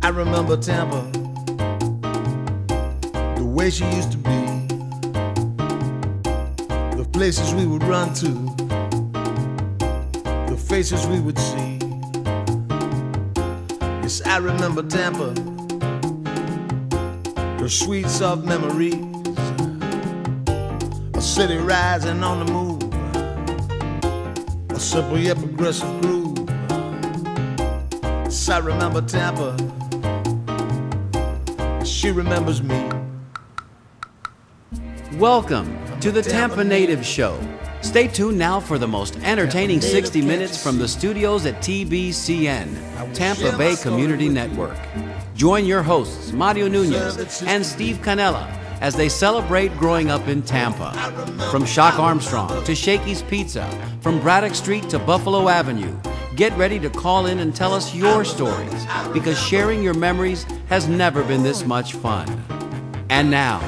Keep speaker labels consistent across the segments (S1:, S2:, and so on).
S1: I remember Tampa, the way she used to be, the places we would run to, the faces we would see. Yes, I remember Tampa, her sweet, soft memories, a city rising on the move, a simple yet progressive groove. Yes, I remember Tampa, she remembers me.
S2: Welcome to the Tampa Native Show. Stay tuned now for the most entertaining 60 minutes from the studios at TBCN, Tampa Bay Community Network. Join your hosts, Mario Nunez and Steve Canella, as they celebrate growing up in Tampa. From Shock Armstrong to Shakey's Pizza, from Braddock Street to Buffalo Avenue, get ready to call in and tell us your stories, because sharing your memories has never been this much fun. And now,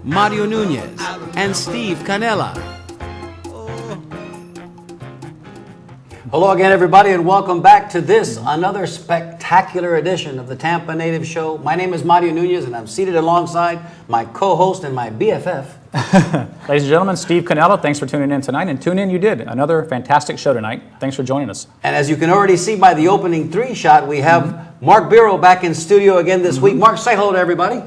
S2: Mario Nunez and Steve Canella.
S3: Hello again, everybody, and welcome back to this, another spectacular edition of the Tampa Native Show. My name is Mario Nunez, and I'm seated alongside my co-host and my BFF.
S4: Ladies and gentlemen, Steve Canella, thanks for tuning in tonight. And tune in, you did. Another fantastic show tonight. Thanks for joining us.
S3: And as you can already see by the opening three shot, we have Mark Beiro back in studio again this week. Mark, say hello to everybody.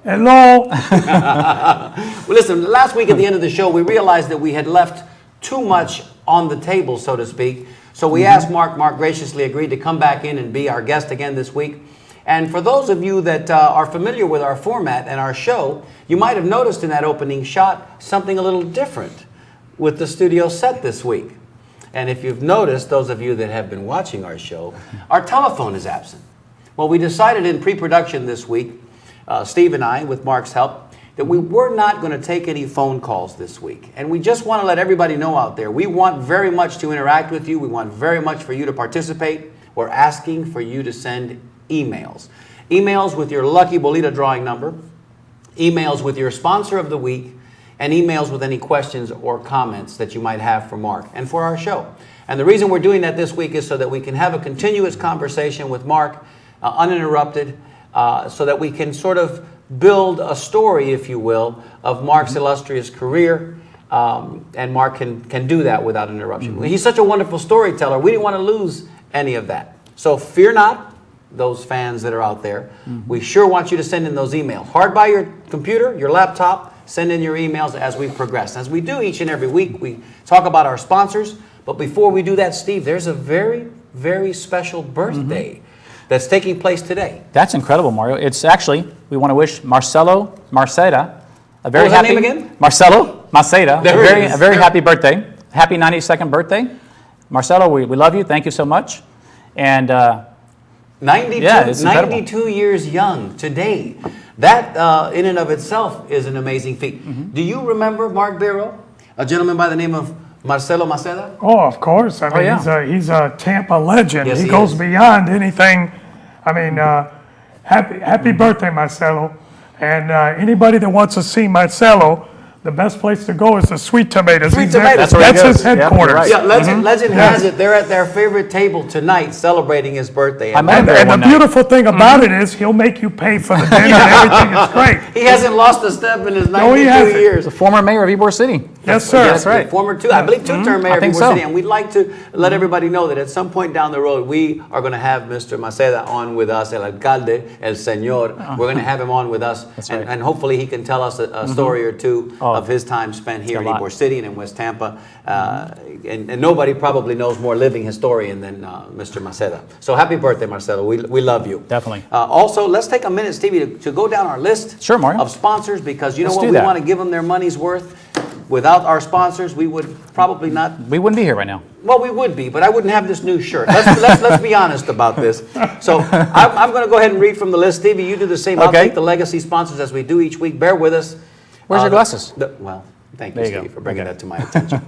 S5: Hello.
S3: Well, listen, last week at the end of the show, we realized that we had left too much on the table, so to speak. So we asked Mark. Mark graciously agreed to come back in and be our guest again this week. And for those of you that are familiar with our format and our show, you might have noticed in that opening shot something a little different with the studio set this week. And if you've noticed, those of you that have been watching our show, our telephone is absent. Well, we decided in pre-production this week, Steve and I, with Mark's help, that we were not going to take any phone calls this week. And we just want to let everybody know out there, we want very much to interact with you. We want very much for you to participate. We're asking for you to send emails. Emails with your lucky bolita drawing number, emails with your sponsor of the week, and emails with any questions or comments that you might have for Mark and for our show. And the reason we're doing that this week is so that we can have a continuous conversation with Mark, uninterrupted, so that we can sort of build a story, if you will, of Mark's illustrious career, and Mark can do that without interruption. He's such a wonderful storyteller, we didn't want to lose any of that. So fear not, those fans that are out there. We sure want you to send in those emails. Hard by your computer, your laptop, send in your emails as we progress. As we do each and every week, we talk about our sponsors, but before we do that, Steve, there's a very, very special birthday that's taking place today.
S4: That's incredible, Mario. It's actually, we want to wish Marcelo Marceda a very happy...
S3: What was her name again?
S4: Marcelo Marceda.
S3: There
S4: A very happy birthday. Happy 92nd birthday. Marcelo, we love you. Thank you so much. And
S3: 92,
S4: yeah, it's
S3: 92 years young today. That in and of itself is an amazing feat. Do you remember Mark Beiro, a gentleman by the name of Marcelo Maceda?
S5: Oh, of course. I mean,
S4: yeah.
S5: he's a Tampa legend.
S3: Yes,
S5: he
S3: he
S5: goes
S3: is.
S5: beyond anything. I mean, happy birthday, Marcelo. And anybody that wants to see Marcelo, the best place to go is the Sweet Tomatoes.
S3: Sweet
S5: He's
S3: Tomatoes.
S5: That's,
S4: That's where he
S5: that's his
S4: goes. Yep,
S5: headquarters.
S4: you're right.
S3: Yeah, legend has it they're at their favorite table tonight celebrating his birthday.
S4: I met him there
S5: And the
S4: one night.
S5: beautiful thing about it is he'll make you pay for the dinner and everything. It's great.
S3: He hasn't lost a step in his
S5: No, he
S3: 92
S5: hasn't.
S3: years.
S4: the former mayor of Ybor City.
S5: Yes, sir.
S4: That's right.
S3: The former I believe two-term mayor
S4: I
S3: of
S4: think
S3: Ybor
S4: so.
S3: City, and we'd like to let everybody know that at some point down the road, we are going to have Mr. Maceda on with us, el alcalde, el señor. We're going to have him on with us,
S4: right.
S3: and hopefully he can tell us a story or two of his time spent here in
S4: a lot.
S3: Ybor City and in West Tampa. And nobody probably knows more living historian than Mr. Maceda. So happy birthday, Marcelo. We love you.
S4: Definitely.
S3: Also, let's take a minute, Stevie, to go down our list
S4: Sure, Mario.
S3: of sponsors, because you know
S4: Let's
S3: what?
S4: do
S3: We
S4: that.
S3: want to give them their money's worth. Without our sponsors, we would probably not.
S4: We wouldn't be here right now.
S3: Well, we would be, but I wouldn't have this new shirt. Let's be honest about this. So I'm going to go ahead and read from the list. Stevie, you do the same. I'll
S4: Okay.
S3: take the legacy sponsors as we do each week. Bear with us.
S4: Where's your glasses?
S3: Well, thank you,
S4: There you
S3: Steve,
S4: go.
S3: for bringing
S4: Okay.
S3: that to my attention.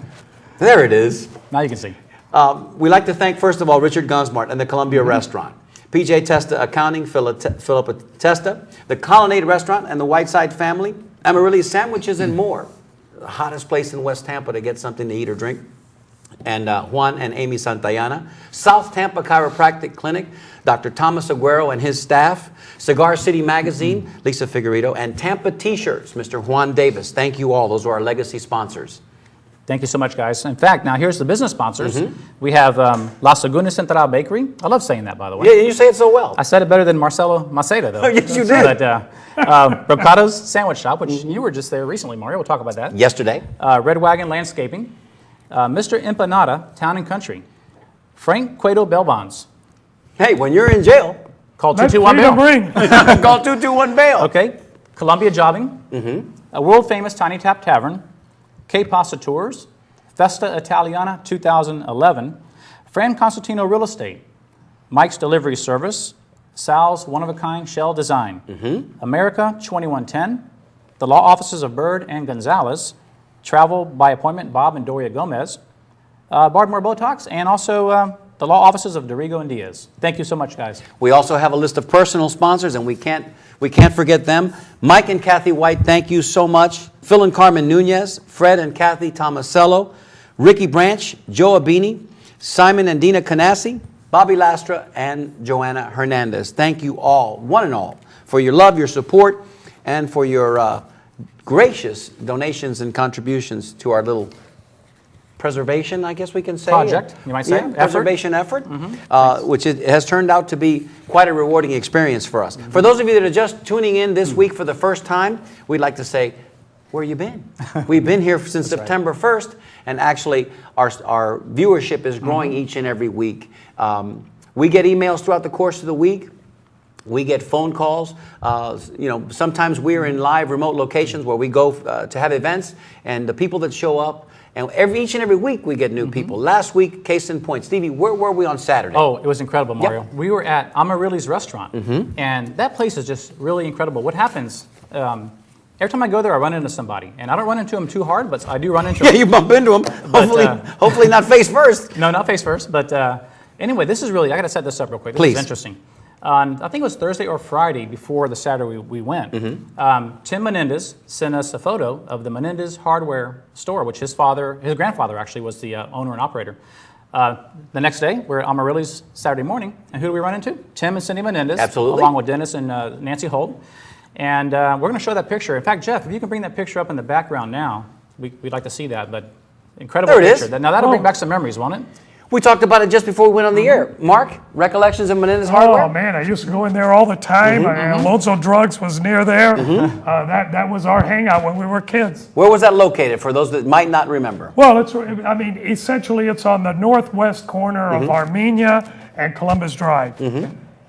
S3: There it is.
S4: Now you can see.
S3: We'd like to thank, first of all, Richard Gunsmart and the Columbia Restaurant, PJ Testa Accounting, Philippa Testa, the Colonnade Restaurant and the Whiteside family, Amaryllis Sandwiches and more. The hottest place in West Tampa to get something to eat or drink. and Juan and Amy Santayana. South Tampa Chiropractic Clinic, Dr. Thomas Aguero and his staff. Cigar City Magazine, Lisa Figueredo. And Tampa T-shirts, Mr. Juan Davis. Thank you all. Those are our legacy sponsors.
S4: Thank you so much, guys. In fact, now here's the business sponsors. We have Las Lagunas Central Bakery. I love saying that, by the way.
S3: Yeah, you say it so well.
S4: I said it better than Marcelo Maceda, though.
S3: Yes, you did.
S4: But Brocado's Sandwich Shop, which you were just there recently, Mario. We'll talk about that.
S3: Yesterday.
S4: Red Wagon Landscaping. Mr. Empanada, Town and Country. Frank Cueto Bail Bonds.
S3: Hey, when you're in jail,
S4: Call
S5: That's
S4: 221
S5: freedom
S4: Bail.
S5: ring.
S3: call 221 bail.
S4: Okay. Columbia Jobbing. A world famous Tiny Tap Tavern. K Pasta Tours. Festa Italiana 2011. Fran Constantino Real Estate. Mike's Delivery Service. Sal's One of a Kind Shell Design. America 2110. The Law Offices of Bird and Gonzalez. Travel by Appointment Bob and Doria Gomez. Bardmore Botox. And also the Law Offices of Dorigo and Diaz. Thank you so much, guys.
S3: We also have a list of personal sponsors, and we can't forget them. Mike and Kathy White, thank you so much. Phil and Carmen Nunez, Fred and Kathy Tomasello, Ricky Branch, Joe Abini, Simon and Dina Canassi, Bobby Lastra, and Joanna Hernandez. Thank you all, one and all, for your love, your support, and for your gracious donations and contributions to our little preservation, I guess we can say.
S4: Project, you might say.
S3: Yeah,
S4: Effort.
S3: preservation effort, which it has turned out to be quite a rewarding experience for us. For those of you that are just tuning in this week for the first time, we'd like to say, where you been? We've been here since September 1st, and actually our viewership is growing each and every week. We get emails throughout the course of the week. We get phone calls. Sometimes we're in live remote locations where we go to have events, and the people that show up, and each and every week we get new people. Last week, case in point, Stevie, where were we on Saturday?
S4: Oh, it was incredible, Mario. We were at Amarili's restaurant, and that place is just really incredible. What happens, every time I go there, I run into somebody, and I don't run into them too hard, but I do run into them.
S3: Yeah, you bump into them. Hopefully not face first.
S4: No, not face first, but anyway, this is really, I got to set this up real quick. This
S3: Please.
S4: is interesting. I think it was Thursday or Friday before the Saturday we went. Tim Menendez sent us a photo of the Menendez Hardware store, which his grandfather actually was the owner and operator. The next day, we're at Amarili's Saturday morning, and who do we run into? Tim and Cindy Menendez,
S3: Absolutely.
S4: along with Dennis and Nancy Holt. And we're going to show that picture. In fact, Jeff, if you can bring that picture up in the background now, we'd like to see that. But incredible
S3: There it
S4: picture.
S3: is.
S4: Now that'll bring back some memories, won't it?
S3: We talked about it just before we went on the air. Mark, recollections of Menendez Hardware?
S5: Oh man, I used to go in there all the time. Alonzo Drugs was near there. That was our hangout when we were kids.
S3: Where was that located for those that might not remember?
S5: Well, essentially it's on the northwest corner of Armenia and Columbus Drive.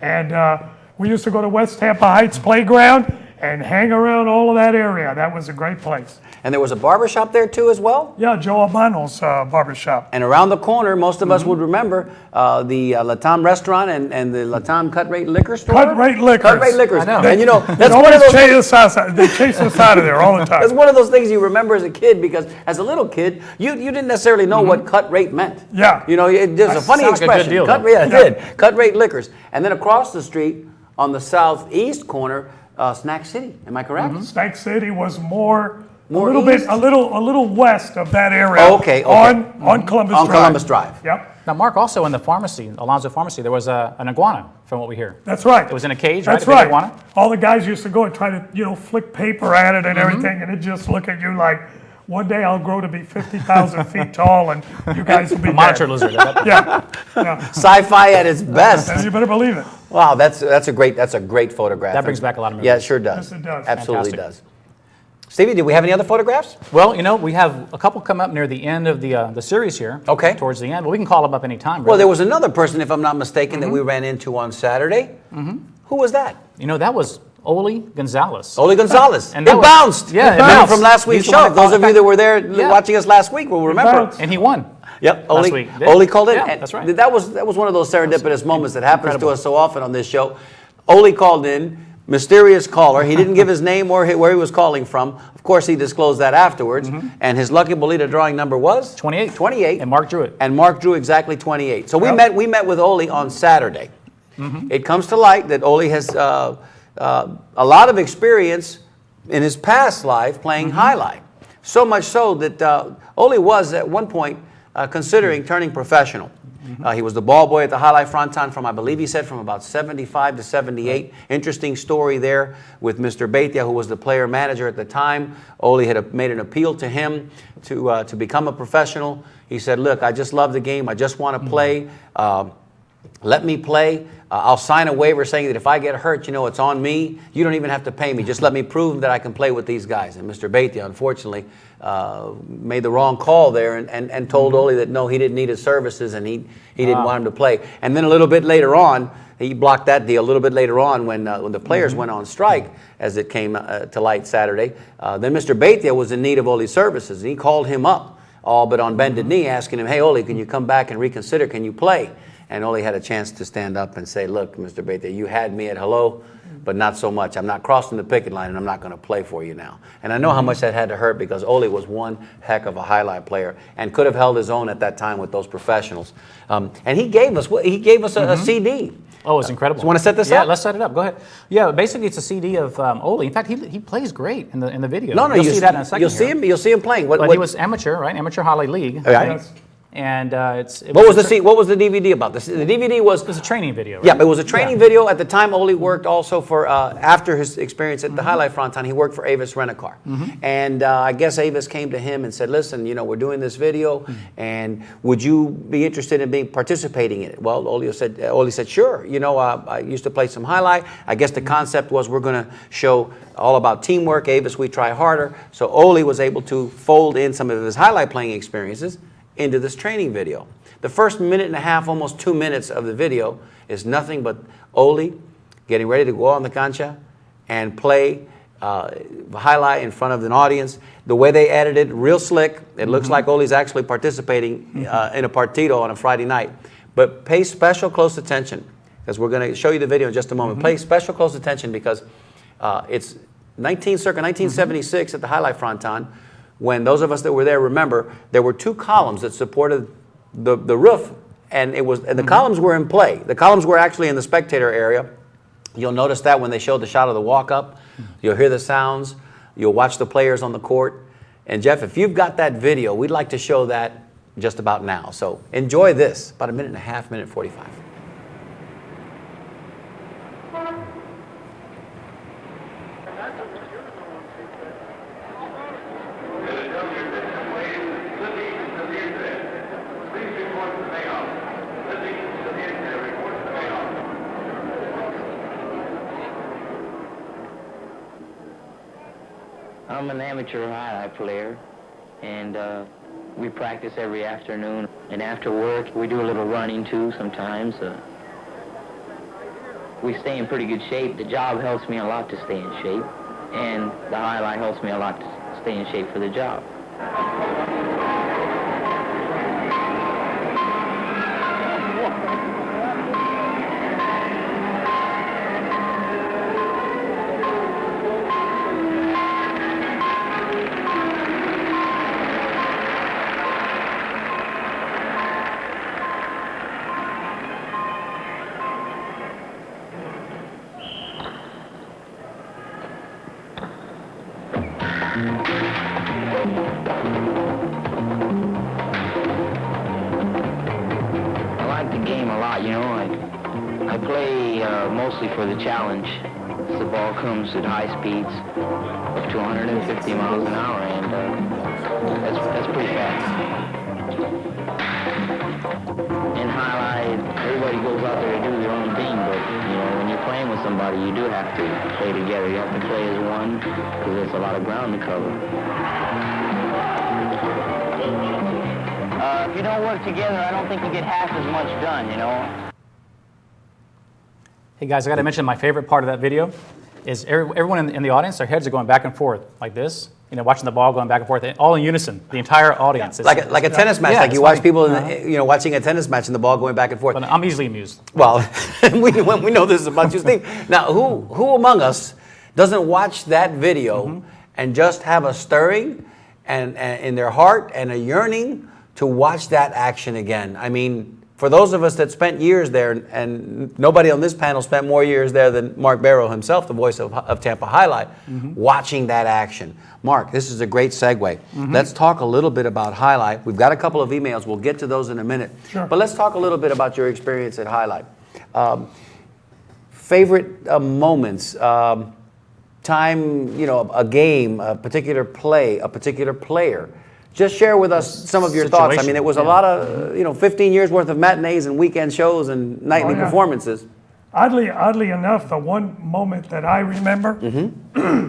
S5: And we used to go to West Tampa Heights Playground and hang around all of that area. That was a great place.
S3: And there was a barbershop there too as well?
S5: Yeah, Joe Albano's barbershop.
S3: And around the corner, most of us would remember the Latam restaurant and the Latam Cut Rate Liquor Store.
S5: Cut Rate Liquors.
S3: Cut Rate Liquors.
S4: I know.
S3: And
S5: They
S3: that's one of
S5: always
S3: those
S5: they chase us out of there all the time.
S3: That's one of those things you remember as a kid, because as a little kid, you didn't necessarily know what cut rate meant.
S5: Yeah.
S3: There's a funny
S4: sounds like a good
S3: expression.
S4: deal,
S3: Cut,
S4: though.
S3: yeah, it did. Cut Rate Liquors. And then across the street on the southeast corner, Snack City. Am I correct?
S5: Snack City was a
S3: More
S5: little west of that area.
S3: Oh, okay.
S5: On Columbus
S3: On
S5: Drive.
S3: Columbus Drive.
S5: Yep.
S4: Now, Mark, also in the pharmacy, Alonzo Pharmacy, there was an iguana, from what we hear.
S5: That's right.
S4: It was in a cage, right?
S5: That's
S4: A big
S5: right.
S4: iguana?
S5: All the guys used to go and try to, flick paper at it and everything, and it just look at you like, one day I'll grow to be 50,000 feet tall, and you guys will be
S4: A monitor
S5: dead.
S4: lizard.
S5: Yeah.
S3: Sci-fi at its best.
S5: You better believe it.
S3: Wow, that's a great photograph.
S4: That brings back a lot of memories.
S3: Yeah, it sure does.
S5: Yes, it does.
S3: Absolutely
S4: Fantastic.
S3: does. Stevie, do we have any other photographs?
S4: Well, we have a couple come up near the end of the series here.
S3: Okay.
S4: Towards the end. Well, we can call them up anytime.
S3: Well,
S4: really.
S3: there was another person, if I'm not mistaken, that we ran into on Saturday. Who was that?
S4: That was Oli Gonzalez.
S3: Oli Gonzalez.
S4: And that
S3: it
S4: was-
S3: bounced.
S4: Yeah, it
S3: Remember
S4: bounced.
S3: from last week's
S4: He's the one
S3: show.
S4: that
S3: Those of
S4: called
S3: you
S4: it
S3: that were there
S4: Yeah.
S3: watching us last week will remember.
S5: bounced.
S4: And he won.
S3: Yep,
S4: Last week.
S3: Oli called in.
S4: Yeah,
S3: and
S4: that's right.
S3: That was one of those serendipitous moments that happens
S4: Incredible.
S3: to us so often on this show. Oli called in, mysterious caller. He didn't give his name or where he was calling from. Of course, he disclosed that afterwards. And his lucky bolita drawing number was
S4: 28.
S3: 28.
S4: And Mark drew it.
S3: And Mark drew exactly 28. So
S5: Yep.
S3: we met with Oli on Saturday. It comes to light that Oli has a lot of experience in his past life playing highlight. So much so that Oli was at one point considering turning professional. He was the ball boy at the Highlight Fronton from, I believe he said, from about 75 to 78. Interesting story there with Mr. Beitia, who was the player manager at the time. Ole had made an appeal to him to become a professional. He said, look, I just love the game. I just want to play. Let me play. I'll sign a waiver saying that if I get hurt, you know, it's on me. You don't even have to pay me. Just let me prove that I can play with these guys. And Mr. Beitia, unfortunately, made the wrong call there and told Ole that, no, he didn't need his services and he didn't want him to play. And then a little bit later on, he blocked that deal a little bit later on when the players went on strike, as it came to light Saturday. Then Mr. Beitia was in need of Ole's services, and he called him up, all but on bended knee, asking him, hey, Ole, can you come back and reconsider? Can you play? And Ole had a chance to stand up and say, look, Mr. Beitia, you had me at hello, but not so much. I'm not crossing the picket line, and I'm not going to play for you now. And I know how much that had to hurt, because Ole was one heck of a highlight player and could have held his own at that time with those professionals. And he gave us a CD.
S4: Oh, it's incredible.
S3: So you want to set this up?
S4: Yeah, let's set it up. Go ahead. Yeah, basically it's a CD of Ole. In fact, he plays great in the video.
S3: No,
S4: you'll see that in a second.
S3: You'll see him playing.
S4: But he was amateur, right? Amateur Highlight League.
S3: Right.
S4: And
S3: what was the DVD about? The DVD was...
S4: It was a training video, right?
S3: Yeah, it was a training video. At the time, Ole worked also for, after his experience at the Highlight Fronton, he worked for Avis Rent-A-Car. And I guess Avis came to him and said, listen, you know, we're doing this video, and would you be interested in participating in it? Well, Ole said, sure. You know, I used to play some Highlight. I guess the concept was we're going to show all about teamwork. Avis, we try harder. So Ole was able to fold in some of his Highlight playing experiences into this training video. The first minute and a half, almost 2 minutes of the video is nothing but Ole getting ready to go on the cancha and play highlight in front of an audience. The way they edited it, real slick. It looks like Ole's actually participating in a partido on a Friday night. But pay special close attention, because we're going to show you the video in just a moment. Pay special close attention, because it's circa 1976 at the Highlight Fronton, when those of us that were there remember, there were 2 columns that supported the roof, and the columns were in play. The columns were actually in the spectator area. You'll notice that when they showed the shot of the walk-up. You'll hear the sounds. You'll watch the players on the court. And Jeff, if you've got that video, we'd like to show that just about now. So enjoy this, about a minute and a half, minute 45.
S6: I'm an amateur highlight player, and we practice every afternoon. And after work, we do a little running too sometimes. We stay in pretty good shape. The job helps me a lot to stay in shape, and the highlight helps me a lot to stay in shape for the job. I like the game a lot, you know. I play mostly for the challenge. The ball comes at high speeds, up to 150 miles an hour, and that's pretty fast. In highlight, everybody goes out there to do their own thing, but you know, when you're playing with somebody, you do have to play together. You have to play as one, because there's a lot of ground to cover. If you don't work together, I don't think you get half as much done, you know.
S4: Hey guys, I got to mention my favorite part of that video is everyone in the audience, their heads are going back and forth like this, you know, watching the ball going back and forth, all in unison, the entire audience.
S3: Like a tennis match,
S4: yeah,
S3: like you watch people, watching a tennis match and the ball going back and forth.
S4: But I'm easily amused.
S3: Well, we know this is about you, Steve. Now, who among us doesn't watch that video and just have a stirring and in their heart and a yearning to watch that action again? I mean, for those of us that spent years there, and nobody on this panel spent more years there than Mark Beiro himself, the voice of Tampa Highlight, watching that action. Mark, this is a great segue. Let's talk a little bit about Highlight. We've got a couple of emails. We'll get to those in a minute.
S5: Sure.
S3: But let's talk a little bit about your experience at Highlight. Favorite moments, time, a game, a particular play, a particular player. Just share with us some of your thoughts. I mean, it was a lot of, 15 years worth of matinees and weekend shows and nightly performances.
S5: Oddly enough, the one moment that I remember,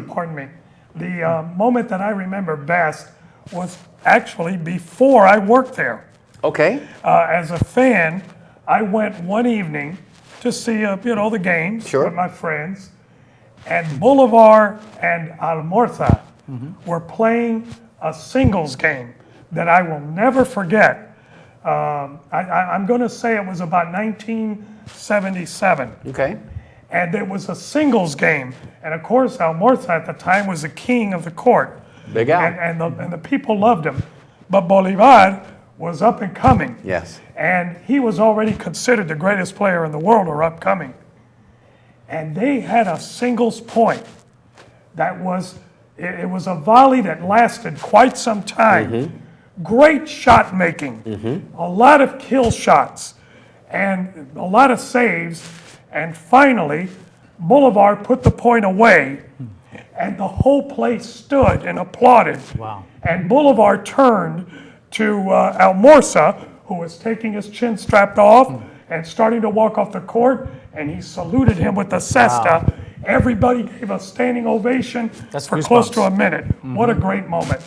S5: pardon me, the moment that I remember best was actually before I worked there.
S3: Okay.
S5: As a fan, I went one evening to see, the games with my friends, and Bolivar and Almorza were playing a singles game that I will never forget. I'm going to say it was about 1977.
S3: Okay.
S5: And it was a singles game. And of course, Almorza at the time was the king of the court.
S3: Big Al.
S5: And the people loved him. But Bolivar was up and coming.
S3: Yes.
S5: And he was already considered the greatest player in the world or upcoming. And they had a singles point that was, it was a volley that lasted quite some time. Great shot making, a lot of kill shots, and a lot of saves. And finally, Bolivar put the point away, and the whole place stood and applauded.
S4: Wow.
S5: And Bolivar turned to Almorza, who was taking his chin strapped off and starting to walk off the court, and he saluted him with the cesta. Wow. Everybody gave a standing ovation for close to a minute. What a great moment.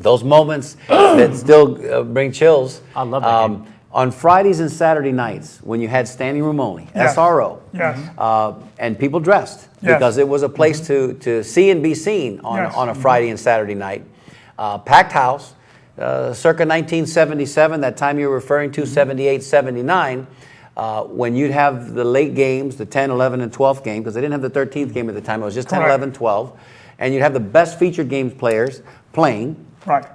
S3: Those moments that still bring chills.
S4: I love that game.
S3: On Fridays and Saturday nights, when you had standing room only, SRO, and people dressed because it was a place to see and be seen on a Friday and Saturday night. Packed house, circa 1977, that time you're referring to, 78, 79, when you'd have the late games, the 10, 11, and 12th game, because they didn't have the 13th game at the time, it was just 10, 11, 12, and you'd have the best featured games players playing.
S5: Right.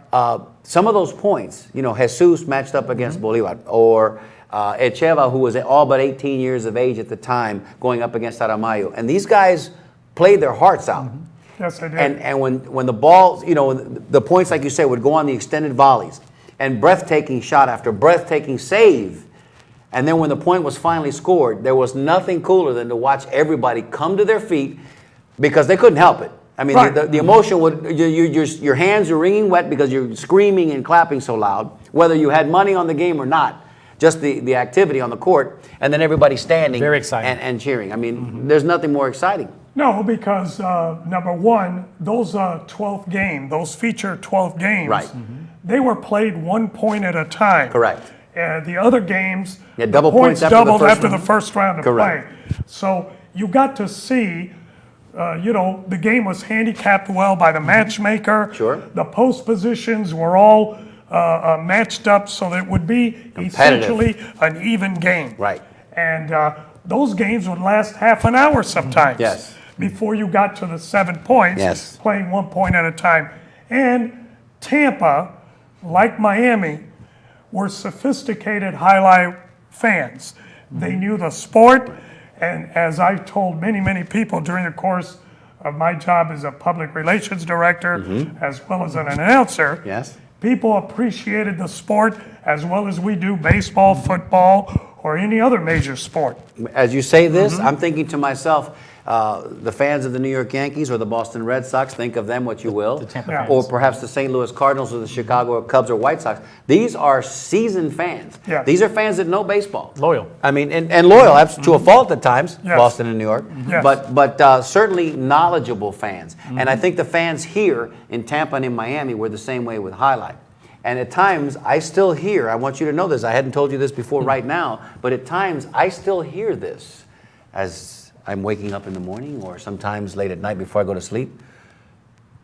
S3: Some of those points, Jesus matched up against Bolivar, or Echeva, who was all but 18 years of age at the time, going up against Aramayo. And these guys played their hearts out.
S5: Yes, they did.
S3: And when the ball, the points, like you say, would go on the extended volleys, and breathtaking shot after breathtaking save. And then when the point was finally scored, there was nothing cooler than to watch everybody come to their feet because they couldn't help it. I mean, the emotion would, your hands are wringing wet because you're screaming and clapping so loud, whether you had money on the game or not, just the activity on the court, and then everybody standing
S4: Very exciting.
S3: And cheering. I mean, there's nothing more exciting.
S5: No, because number one, those 12th game, those feature 12 games, they were played 1 point at a time.
S3: Correct.
S5: The other games,
S3: double points after
S5: doubled
S3: the first
S5: after
S3: round.
S5: the first round of
S3: Correct.
S5: play. So you got to see, the game was handicapped well by the matchmaker.
S3: Sure.
S5: The post positions were all matched up so that it would be essentially an even game.
S3: Right.
S5: And those games would last half an hour sometimes.
S3: Yes.
S5: Before you got to the 7 points,
S3: Yes.
S5: playing 1 point at a time. And Tampa, like Miami, were sophisticated highlight fans. They knew the sport, and as I've told many, many people during the course of my job as a public relations director, as well as an announcer,
S3: Yes.
S5: people appreciated the sport as well as we do baseball, football, or any other major sport.
S3: As you say this, I'm thinking to myself, the fans of the New York Yankees or the Boston Red Sox, think of them what you will,
S4: The Tampa
S5: Yeah.
S4: fans.
S3: or perhaps the St. Louis Cardinals or the Chicago Cubs or White Sox. These are seasoned fans.
S5: Yeah.
S3: These are fans that know baseball.
S4: Loyal.
S3: I mean, and loyal, that's to a fault at times,
S5: Yes.
S3: Boston and New York,
S5: Yes.
S3: but certainly knowledgeable fans. And I think the fans here in Tampa and in Miami were the same way with Highlight. And at times, I still hear, I want you to know this, I hadn't told you this before right now, but at times, I still hear this as I'm waking up in the morning or sometimes late at night before I go to sleep.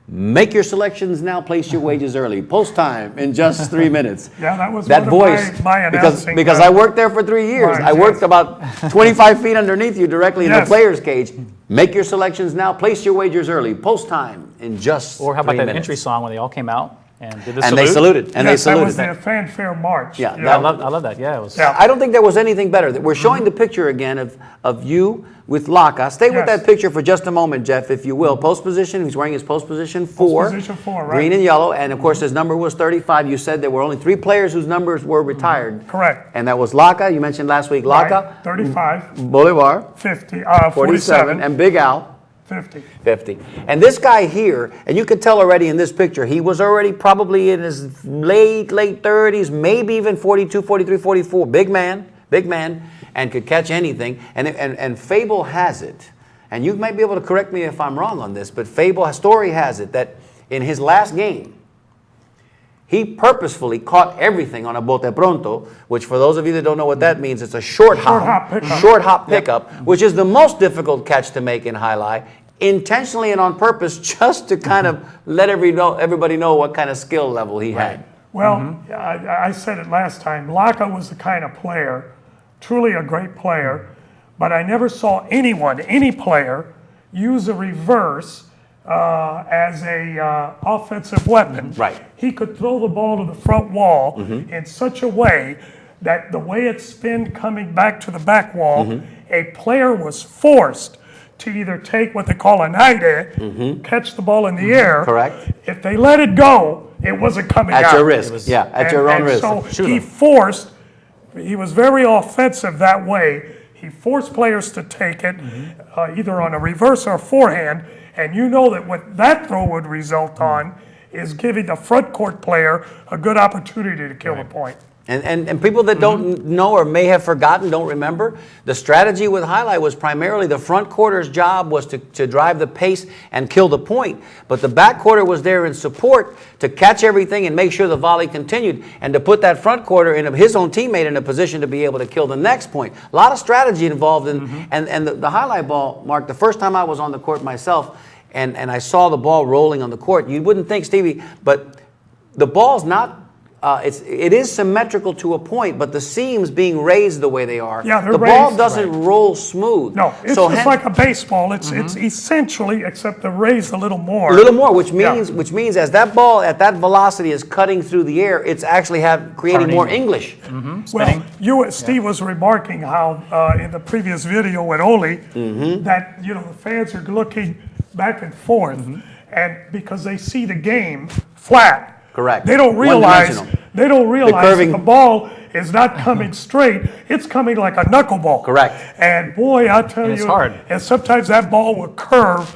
S3: Make your selections now, place your wages early. Post time in just 3 minutes.
S5: Yeah, that was
S3: that
S5: one of
S3: voice,
S5: my
S3: because
S5: announcing,
S3: I worked there for 3 years.
S5: Right,
S3: I worked
S5: yes.
S3: about 25 feet underneath you directly in the
S5: Yes.
S3: player's cage. Make your selections now, place your wagers early. Post time in just
S4: Or how about
S3: 3
S4: that
S3: minutes.
S4: entry song when they all came out? and did the
S3: And
S4: salute.
S3: they saluted. And
S5: Yes,
S3: they
S5: that
S3: saluted.
S5: was the fanfare march.
S3: Yeah,
S5: you
S3: that-
S5: know.
S4: I love that. Yeah, it was.
S5: Yeah.
S3: I don't think there was anything better. We're showing the picture again of you with Laka. Stay with
S5: Yes.
S3: that picture for just a moment, Jeff, if you will. Post position. He's wearing his post position 4.
S5: position 4, right.
S3: Green and yellow. And, of course, his number was 35. You said there were only 3 players whose numbers were retired.
S5: Correct.
S3: And that was Laka. You mentioned last week Laka,
S5: Right. 35,
S3: Bolivar,
S5: 50,
S3: 47,
S5: 47,
S3: and Big Al,
S5: 50.
S3: 50. And this guy here, and you can tell already in this picture, he was already probably in his late 30s, maybe even 42, 43, 44. Big man, and could catch anything. And Fable has it, and you might be able to correct me if I'm wrong on this, but story has it that in his last game, he purposefully caught everything on a bote pronto, which for those of you that don't know what that means, it's a short hop pickup, which is the most difficult catch to make in high lie, intentionally and on purpose, just to kind of let everybody know what kind of skill level he had.
S5: Well, I said it last time. Laka was the kind of player, truly a great player, but I never saw any player, use a reverse as a offensive weapon.
S3: Right.
S5: He could throw the ball to the front wall in such a way that the way it spun coming back to the back wall, a player was forced to either take what they call an aire, catch the ball in the air.
S3: Correct.
S5: If they let it go, it wasn't coming out.
S3: At your risk. At your own risk.
S5: So he was very offensive that way. He forced players to take it, either on a reverse or forehand. And you know that what that throw would result on is giving the front court player a good opportunity to kill the point.
S3: And people that don't know or may have forgotten, don't remember, the strategy with highlight was primarily the front quarter's job was to drive the pace and kill the point. But the back quarter was there in support to catch everything and make sure the volley continued and to put that front quarter in his own teammate in a position to be able to kill the next point. A lot of strategy involved in, and the highlight ball, Mark, the first time I was on the court myself and I saw the ball rolling on the court, you wouldn't think, Stevie, but the ball's not, it is symmetrical to a point, but the seams being raised the way they are,
S5: Yeah, they're
S3: the ball
S5: raised.
S3: doesn't roll smooth.
S5: No, it's
S3: So
S5: just like a baseball. It's essentially, except they're raised a little more.
S3: a little more, which
S5: Yeah.
S3: means as that ball at that velocity is cutting through the air, it's actually creating more English.
S5: Well, Steve was remarking how in the previous video with Oli that the fans are looking back and forth, and because they see the game flat.
S3: Correct.
S5: They don't realize
S3: One-dimensional. curving-
S5: that the ball is not coming straight. It's coming like a knuckleball.
S3: Correct.
S5: And boy, I tell you,
S4: it's hard.
S5: and sometimes that ball will curve,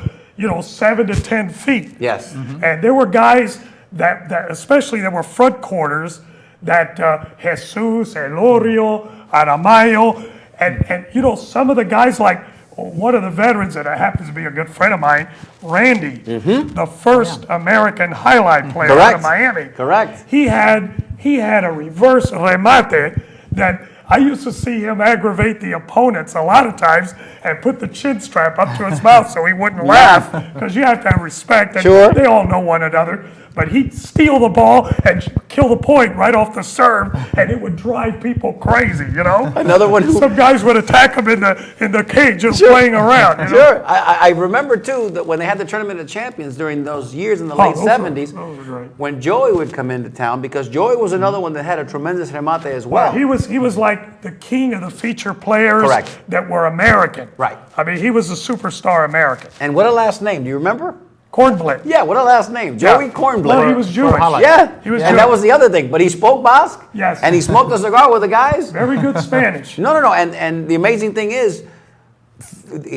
S5: 7 to 10 feet.
S3: Yes.
S5: And there were guys that especially that were front quarters, that Jesus, Elorio, Aramayo, and some of the guys like one of the veterans that happens to be a good friend of mine, Randy, the first American highlight player out
S3: Correct.
S5: of Miami.
S3: Correct.
S5: He had a reverse remate that I used to see him aggravate the opponents a lot of times and put the chin strap up to his mouth so he wouldn't laugh, because you have to have respect, and
S3: Sure.
S5: they all know one another. But he'd steal the ball and kill the point right off the serve, and it would drive people crazy,
S3: Another one who-
S5: Some guys would attack him in the cage just playing around.
S3: Sure. I remember, too, that when they had the Tournament of Champions during those years in the late
S5: those were-
S3: 70s,
S5: those were great.
S3: when Joey would come into town, because Joey was another one that had a tremendous remate as well.
S5: He was like the king of the feature players
S3: Correct.
S5: that were American.
S3: Right.
S5: I mean, he was a superstar American.
S3: And what a last name. Do you remember?
S5: Cornblit.
S3: Yeah, what a last name. Joey Cornblit.
S5: Well, he was Jewish.
S4: highlight.
S3: Yeah.
S5: He was
S3: and
S5: Jewish.
S3: that was the other thing. But he spoke Basque.
S5: Yes.
S3: And he smoked a cigar with the guys.
S5: Very good Spanish.
S3: No. And the amazing thing is,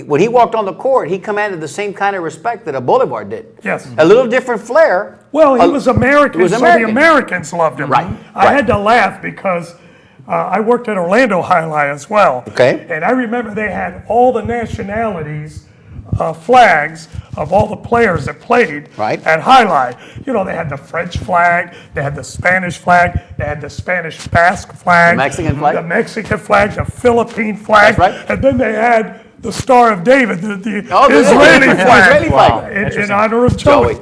S3: when he walked on the court, he commanded the same kind of respect that a Bolivar did.
S5: Yes.
S3: A little different flair.
S5: Well, he was American,
S3: He was
S5: so
S3: American.
S5: the Americans loved him.
S3: Right,
S5: I
S3: right.
S5: had to laugh because I worked at Orlando Highlight as well.
S3: Okay.
S5: And I remember they had all the nationalities flags of all the players that played
S3: Right.
S5: at Highlight. They had the French flag, they had the Spanish flag, they had the Spanish Basque flag,
S3: The Mexican flag.
S5: the Mexican flag, the Philippine flag,
S3: That's right.
S5: and then they had the Star of David, the
S3: Oh, the
S5: Israeli flag,
S3: Israeli flag.
S5: in honor of Joey.
S3: Joey.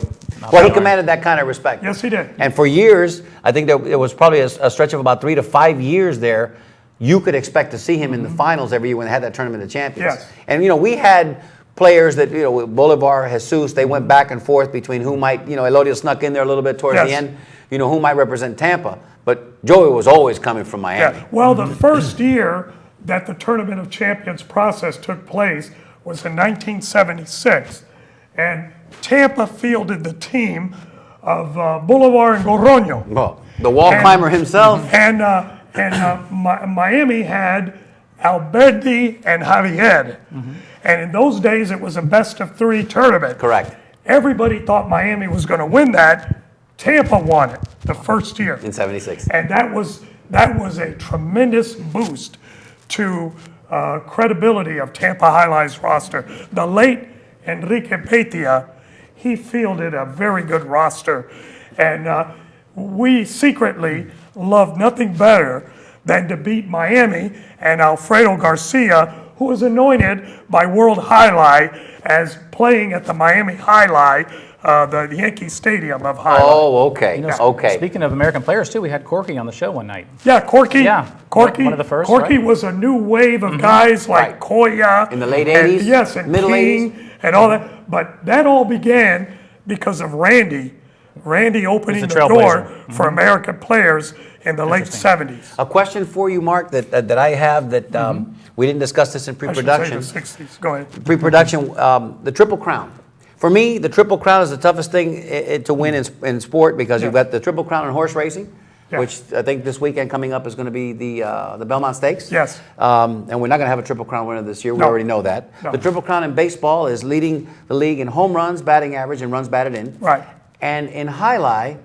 S3: Well, he commanded that kind of respect.
S5: Yes, he did.
S3: And for years, I think there was probably a stretch of about 3 to 5 years there, you could expect to see him in the finals every year when they had that Tournament of Champions.
S5: Yes.
S3: And, we had players that, Bolivar, Jesus, they went back and forth between who might, Elodio snuck in there a little bit towards
S5: Yes.
S3: the end. you know, who might represent Tampa. But Joey was always coming from Miami.
S5: Yeah. Well, the first year that the Tournament of Champions process took place was in 1976. And Tampa fielded the team of Bolivar and Goroño.
S3: Well, the wall climber himself.
S5: And Miami had Alberti and Javier. And in those days, it was a best-of-3 tournament.
S3: Correct.
S5: Everybody thought Miami was going to win that. Tampa won it the first year.
S3: In 76.
S5: And that was a tremendous boost to credibility of Tampa Highlights roster. The late Enrique Petia, he fielded a very good roster. And we secretly loved nothing better than to beat Miami and Alfredo Garcia, who was anointed by World Highlight as playing at the Miami Highlight, the Yankee Stadium of Highlight.
S3: Oh, okay. Okay.
S4: Speaking of American players, too, we had Corky on the show one night.
S5: Yeah, Corky.
S4: Yeah,
S5: Corky.
S4: one of the first,
S5: Corky
S4: right?
S5: was a new wave of guys like
S3: Right.
S5: Koya.
S3: In the late
S5: and-
S3: 80s?
S5: Yes, and
S3: Middle
S5: King
S3: 80s?
S5: and all that. But that all began because of Randy. Randy opening
S4: the
S5: the door
S4: trailblazer.
S5: for American players in the late 70s.
S3: A question for you, Mark, that I have that we didn't discuss this in
S5: I should say
S3: pre-production.
S5: the 60s. Go ahead.
S3: Pre-production, the Triple Crown. For me, the Triple Crown is the toughest thing to win in sport because you've got the Triple Crown in horse racing,
S5: Yeah.
S3: which I think this weekend coming up is going to be the Belmont Stakes.
S5: Yes.
S3: And we're not going to have a Triple Crown winner this year. We
S5: No.
S3: already know that.
S5: No.
S3: The Triple Crown in baseball is leading the league in home runs, batting average, and runs batted in.
S5: Right.
S3: And in highlight,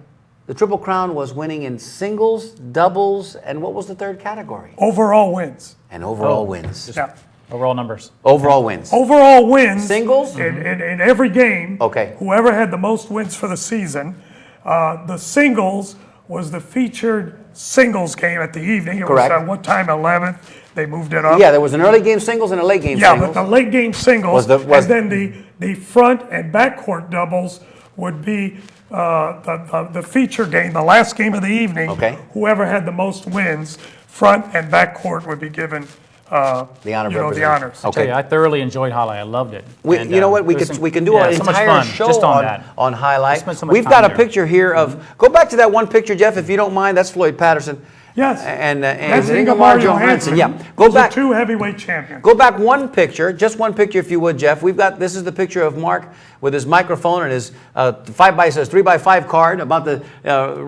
S3: the Triple Crown was winning in singles, doubles, and what was the third category?
S5: Overall wins.
S3: And overall wins.
S5: Yeah.
S4: Overall numbers.
S3: Overall wins.
S5: Overall wins.
S3: Singles?
S5: In every game.
S3: Okay.
S5: Whoever had the most wins for the season. The singles was the featured singles game at the evening. It
S3: Correct.
S5: was at what time? 11th. They moved it up.
S3: Yeah, there was an early game singles and a late game
S5: Yeah,
S3: singles.
S5: but the late game singles,
S3: Was
S5: and then the front and backcourt doubles would be the feature game, the last game of the evening.
S3: Okay.
S5: Whoever had the most wins, front and backcourt would be given
S3: The honor of
S5: the
S3: representation.
S5: honors.
S4: I tell you, I thoroughly enjoyed Highlight. I loved it.
S3: We,
S4: And,
S3: you know what? We
S4: listen,
S3: can do
S4: yeah,
S3: an
S4: so much
S3: entire
S4: fun
S3: show
S4: just on
S3: on
S4: that.
S3: highlight.
S4: Spent so much
S3: We've
S4: time
S3: got a
S4: there.
S3: picture here of. Go back to that one picture, Jeff, if you don't mind. That's Floyd Patterson.
S5: Yes.
S3: And
S5: That's
S3: Ingemar
S5: Ingemar
S3: Johansson.
S5: Johansson.
S3: Yeah. Go
S5: Those are
S3: back.
S5: two heavyweight champions.
S3: Go back one picture, just one picture, if you would, Jeff. We've got. This is the picture of Mark with his microphone and his 3x5 card, about to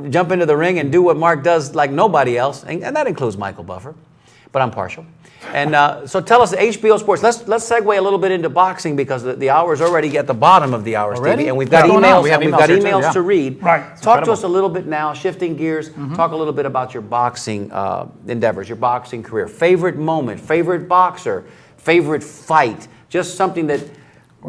S3: jump into the ring and do what Mark does like nobody else, and that includes Michael Buffer, but I'm partial. And so tell us, HBO Sports. Let's segue a little bit into boxing because the hour is already at the bottom of the hour,
S4: Already?
S3: Stevie, and we've got
S4: What's going on?
S3: emails.
S4: We have
S3: and we've
S4: emails
S3: got
S4: here too,
S3: emails
S4: yeah.
S3: to read.
S5: Right.
S3: Talk to
S4: incredible.
S3: us a little bit now, shifting gears. Talk a little bit about your boxing endeavors, your boxing career. Favorite moment, favorite boxer, favorite fight. Just something that,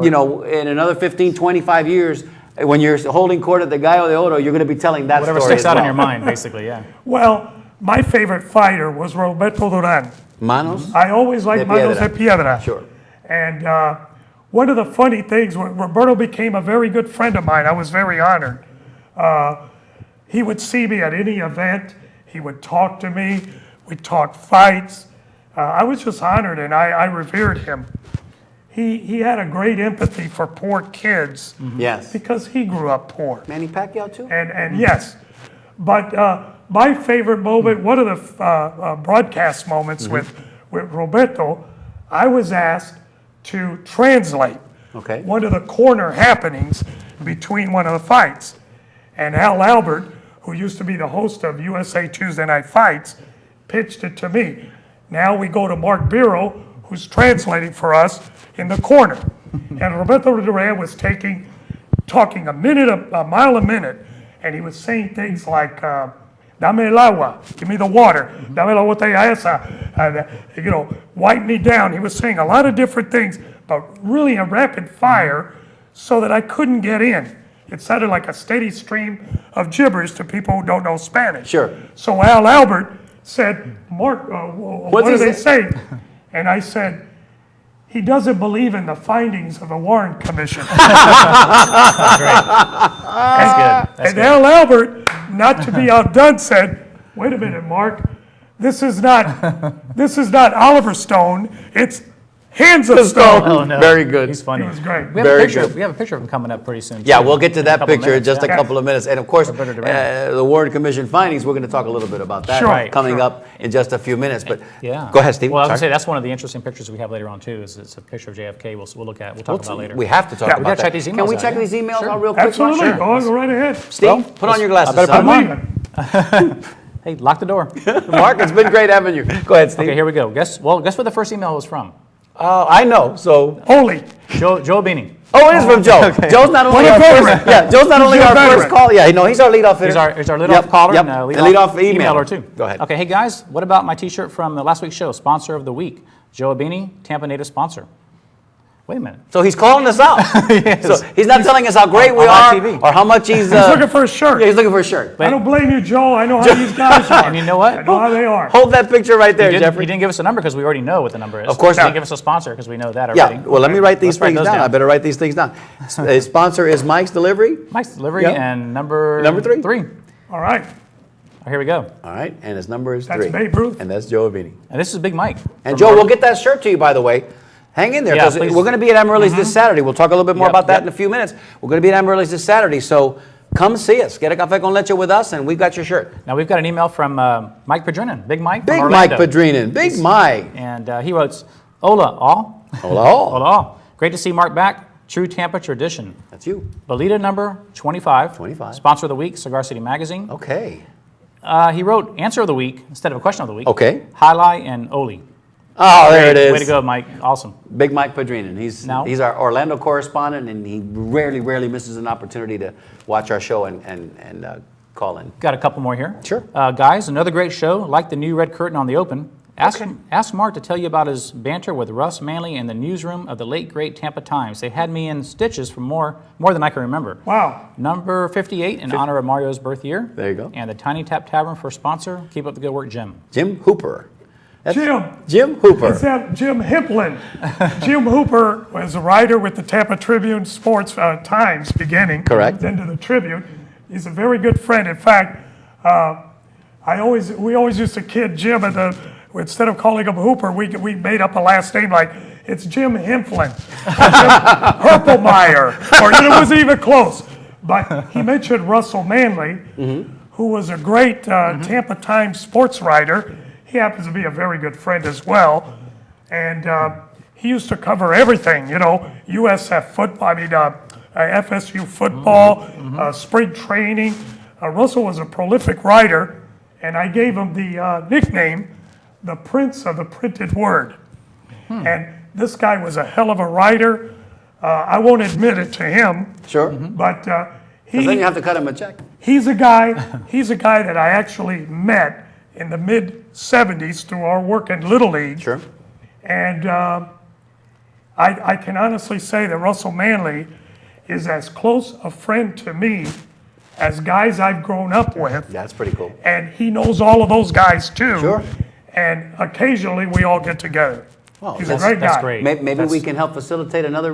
S3: you know, in another 15, 25 years, when you're holding court at the Gallo de Oro, you're going to be telling that
S4: Whatever
S3: story
S4: sticks
S3: as
S4: out in
S3: well.
S4: your mind, basically, yeah.
S5: Well, my favorite fighter was Roberto Duran.
S3: Manos?
S5: I always liked
S3: De
S5: Manos
S3: Piedra.
S5: de Piedra.
S3: Sure.
S5: And one of the funny things, when Roberto became a very good friend of mine, I was very honored. He would see me at any event. He would talk to me. We'd talk fights. I was just honored, and I revered him. He had a great empathy for poor kids
S3: Yes.
S5: because he grew up poor.
S3: Manny Pacquiao, too?
S5: And yes, but my favorite moment, one of the broadcast moments with Roberto, I was asked to translate
S3: Okay.
S5: one of the corner happenings between one of the fights. And Al Albert, who used to be the host of USA Tuesday Night Fights, pitched it to me. Now we go to Mark Beiro, who's translating for us in the corner. And Roberto Duran was talking a mile a minute, and he was saying things like, dame el agua, give me the water, dame la botella esa, wipe me down. He was saying a lot of different things, but really a rapid fire so that I couldn't get in. It sounded like a steady stream of gibberish to people who don't know Spanish.
S3: Sure.
S5: So Al Albert said, Mark, what
S3: he
S5: do they
S3: say?
S5: say? And I said, he doesn't believe in the findings of the Warren Commission.
S4: That's good. That's
S5: And
S4: good.
S5: Al Albert, not to be outdone, said, wait a minute, Mark, this is not Oliver Stone, it's hands of stone.
S4: Oh, no.
S3: Very good.
S4: He's funny.
S5: It was great.
S4: We have,
S3: Very
S4: a picture,
S3: good.
S4: we have a picture of him coming up pretty soon.
S3: Yeah,
S4: too.
S3: we'll get to
S4: In a
S3: that
S4: couple
S3: picture in
S4: minutes,
S3: just a
S4: yeah.
S3: couple of minutes. And of course,
S4: Roberto Duran.
S3: the Warren Commission findings, we're going to talk a little bit about that
S5: Sure. Right,
S3: coming
S5: sure.
S3: up in just a few minutes. But
S4: Yeah.
S3: go ahead, Steve.
S4: Well, I was going to
S3: Sorry.
S4: say, that's one of the interesting pictures we have later on, too, is it's a picture of JFK. We'll talk about later.
S3: We have to talk
S5: Yeah,
S3: about
S5: we
S4: gotta
S3: that.
S4: check these
S3: Can
S4: emails
S3: we
S4: out,
S3: check
S4: yeah.
S3: these emails
S4: Sure.
S3: out real quick?
S5: Absolutely.
S3: Mark?
S5: Go right ahead.
S3: Steve, put on your glasses.
S4: I better put
S3: son.
S4: them on. Hey, lock the door.
S3: Mark, it's been great having you. Go ahead, Steve.
S4: Okay, here we go. Guess where the first email was from?
S3: I know. So,
S5: Holy.
S4: Joe Beanie.
S3: oh, it is from Joe. Joe's not only
S5: What a
S3: our
S5: veteran.
S3: first. Yeah, Joe's not only
S5: He's
S3: our
S5: a
S3: first
S5: veteran.
S3: call. Yeah, no, he's our leadoff hitter.
S4: He's our leadoff
S3: Yep,
S4: caller
S3: yep.
S4: and
S3: leadoff emailer
S4: emailer, too.
S3: Go ahead.
S4: Okay, hey guys, what about my T-shirt from the last week's show? Sponsor of the week, Joe Beanie, Tampa Native sponsor. Wait a minute.
S3: So he's calling us out. So he's not telling us how great we
S4: on
S3: are
S4: TV.
S3: or how much he's.
S5: He's looking for a shirt.
S3: Yeah, he's looking for a shirt.
S5: I don't blame you, Joe. I know how these guys are.
S4: And you know what?
S5: I know how they are.
S3: Hold that picture right there,
S4: He
S3: Jeffrey.
S4: didn't give us a number because we already know what the number is.
S3: Of course
S4: He
S3: not.
S4: didn't give us a sponsor because we know that already.
S3: Yeah, well, let me write these
S4: Let's write
S3: things
S4: those
S3: down.
S4: down.
S3: I better write these things down. His sponsor is Mike's Delivery.
S4: Mike's Delivery
S3: Yep.
S4: and number
S3: Number 3.
S4: 3.
S5: All right.
S4: Oh, here we go.
S3: All right, and his number is
S5: That's
S3: 3.
S5: Babe Ruth.
S3: And that's Joe Avini.
S4: And this is Big Mike.
S3: And
S4: from
S3: Joe,
S4: our-
S3: we'll get that shirt to you, by the way. Hang in there,
S4: Yeah,
S3: because
S4: please.
S3: we're going to be at Amaryllis this Saturday. We'll talk a little bit more
S4: Yep,
S3: about that
S4: yep.
S3: in a few minutes. We're going to be at Amaryllis this Saturday, so come see us. Get a café con leche with us, and we've got your shirt.
S4: Now we've got an email from Mike Padrinan, Big Mike
S3: Big
S4: from
S3: Mike
S4: Orlando.
S3: Padrinan. Big Mike.
S4: And he wrote, Hola, all.
S3: Hola.
S4: Hola, all. Great to see Mark back. True Tampa tradition.
S3: That's you.
S4: Bolita number 25.
S3: 25.
S4: Sponsor of the week, Cigar City Magazine.
S3: Okay.
S4: He wrote answer of the week instead of a question of the week.
S3: Okay.
S4: Highlight and Oli.
S3: Oh, there it is.
S4: Way to go, Mike. Awesome.
S3: Big Mike Padrinan. He's
S4: Now-
S3: our Orlando correspondent, and he rarely misses an opportunity to watch our show and call in.
S4: Got a couple more here.
S3: Sure.
S4: Guys, another great show. Like the new red curtain on the open. Ask Mark to tell you about his banter with Russ Manley in the newsroom of the late great Tampa Times. They had me in stitches for more than I can remember.
S5: Wow.
S4: Number 58 in honor of Mario's birth year.
S3: There you go.
S4: And the Tiny Tap Tavern for sponsor. Keep up the good work, Jim.
S3: Jim Hooper. That's
S5: Jim
S3: Hooper.
S5: Is that Jim Hipplin? Jim Hooper was a writer with the Tampa Tribune Sports Times beginning.
S3: Correct.
S5: Then to the Tribune. He's a very good friend. In fact, we always used to kid Jim instead of calling him Hooper, we made up a last name like it's Jim Himflin, Herpelmeyer, or it wasn't even close. But he mentioned Russell Manley, who was a great Tampa Times sports writer. He happens to be a very good friend as well. And he used to cover everything, USF football, FSU football, spring training. Russell was a prolific writer, and I gave him the nickname, the Prince of the Printed Word. And this guy was a hell of a writer. I won't admit it to him,
S3: Sure.
S5: but
S3: Because then you have to cut him a check.
S5: he's a guy that I actually met in the mid-'70s through our work in Little League.
S3: Sure.
S5: And I can honestly say that Russell Manley is as close a friend to me as guys I've grown up with.
S3: That's pretty cool.
S5: And he knows all of those guys too.
S3: Sure.
S5: And occasionally we all get together.
S3: Well,
S5: He's a great guy.
S4: That's great.
S3: Maybe we can help facilitate another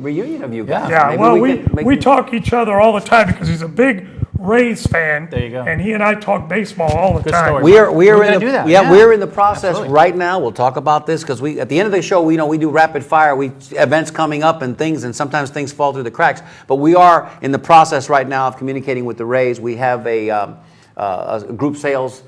S3: reunion of you guys.
S5: Yeah,
S3: Maybe
S5: well,
S3: can
S5: we talk each other all the time because he's a big Rays fan.
S4: There you go.
S5: And he and I talk baseball all the
S4: Good
S5: time.
S4: story.
S3: We are
S4: We're
S3: in
S4: gonna
S3: the
S4: do that.
S3: Yeah, we're in the process
S4: Absolutely.
S3: right now. We'll talk about this because we at the end of the show we do rapid fire. We events coming up and things, and sometimes things fall through the cracks. But we are in the process right now of communicating with the Rays. We have a group sales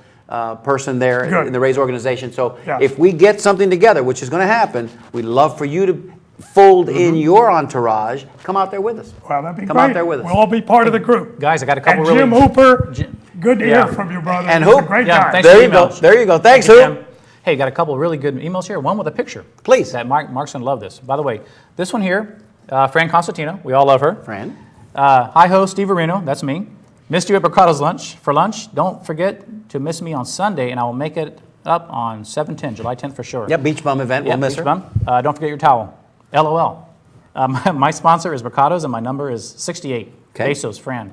S3: person there
S5: Good.
S3: in the Rays organization. So
S5: Yeah.
S3: if we get something together, which is going to happen, we'd love for you to fold in your entourage. Come out there with us.
S5: Well, that'd be
S3: Come
S5: great.
S3: out there with us.
S5: We'll all be part of the group.
S4: Guys, I got a couple
S5: And
S4: really...
S5: Jim Hooper, good to
S4: Yeah.
S5: hear from you, brother.
S3: And
S5: He's a
S3: Hoop.
S5: great
S4: Yeah,
S5: guy.
S4: thanks.
S3: There
S4: for
S3: you go.
S4: emails.
S3: There you go. Thanks,
S4: Thank you,
S3: Hoop.
S4: Jim. Hey, got a couple really good emails here. One with a picture.
S3: Please.
S4: That Mark's going to love this. By the way, this one here, Fran Constantino. We all love her.
S3: Fran.
S4: Hi ho, Steve Areno. That's me. Missed you at Mercado's for lunch. Don't forget to miss me on Sunday, and I will make it up on 7/10, July 10th for sure.
S3: Yeah, Beach Bum event.
S4: Yeah,
S3: We'll miss
S4: Beach
S3: her.
S4: Bum. Don't forget your towel. LOL. My sponsor is Mercado's, and my number is 68.
S3: Okay.
S4: Pesos, Fran.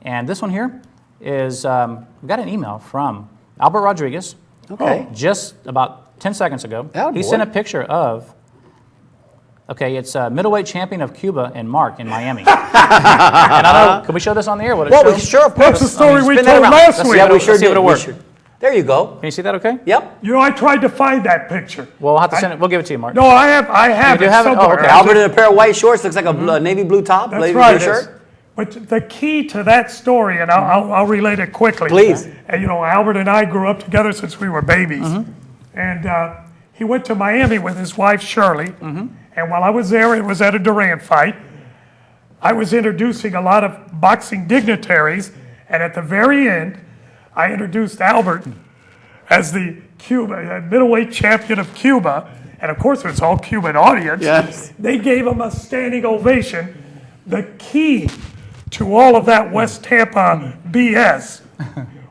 S4: And this one here is, we got an email from Albert Rodriguez.
S3: Okay.
S4: Just about 10 seconds ago.
S3: Attaboy.
S4: He sent a picture of, it's middleweight champion of Cuba and Mark in Miami. And I don't know, can we show this on the air? What it
S3: Well,
S4: shows?
S3: we sure, of
S5: That's
S3: course.
S5: the story we
S3: Spin that
S5: told
S3: around.
S5: last
S3: Let's
S5: week.
S3: see how we
S4: Let's
S3: sure
S4: see if
S3: did.
S4: it'll
S3: We
S4: work.
S3: should- There you go.
S4: Can you see that okay?
S3: Yep.
S5: You know, I tried to find that picture.
S4: Well, we'll have to send it. We'll give it to you, Mark.
S5: No, I have
S4: do
S5: it
S4: have it? Oh,
S5: somewhere.
S4: okay.
S3: Albert in a pair of white shorts, looks like a navy blue top,
S5: That's
S3: navy
S5: right.
S3: blue shirt.
S5: But the key to that story, and I'll relate it quickly.
S3: Please.
S5: And you know, Albert and I grew up together since we were babies. And he went to Miami with his wife, Shirley. And while I was there, it was at a Durant fight. I was introducing a lot of boxing dignitaries. And at the very end, I introduced Albert as the middleweight champion of Cuba. And of course, it was all Cuban audience.
S3: Yes.
S5: They gave him a standing ovation. The key to all of that West Tampa BS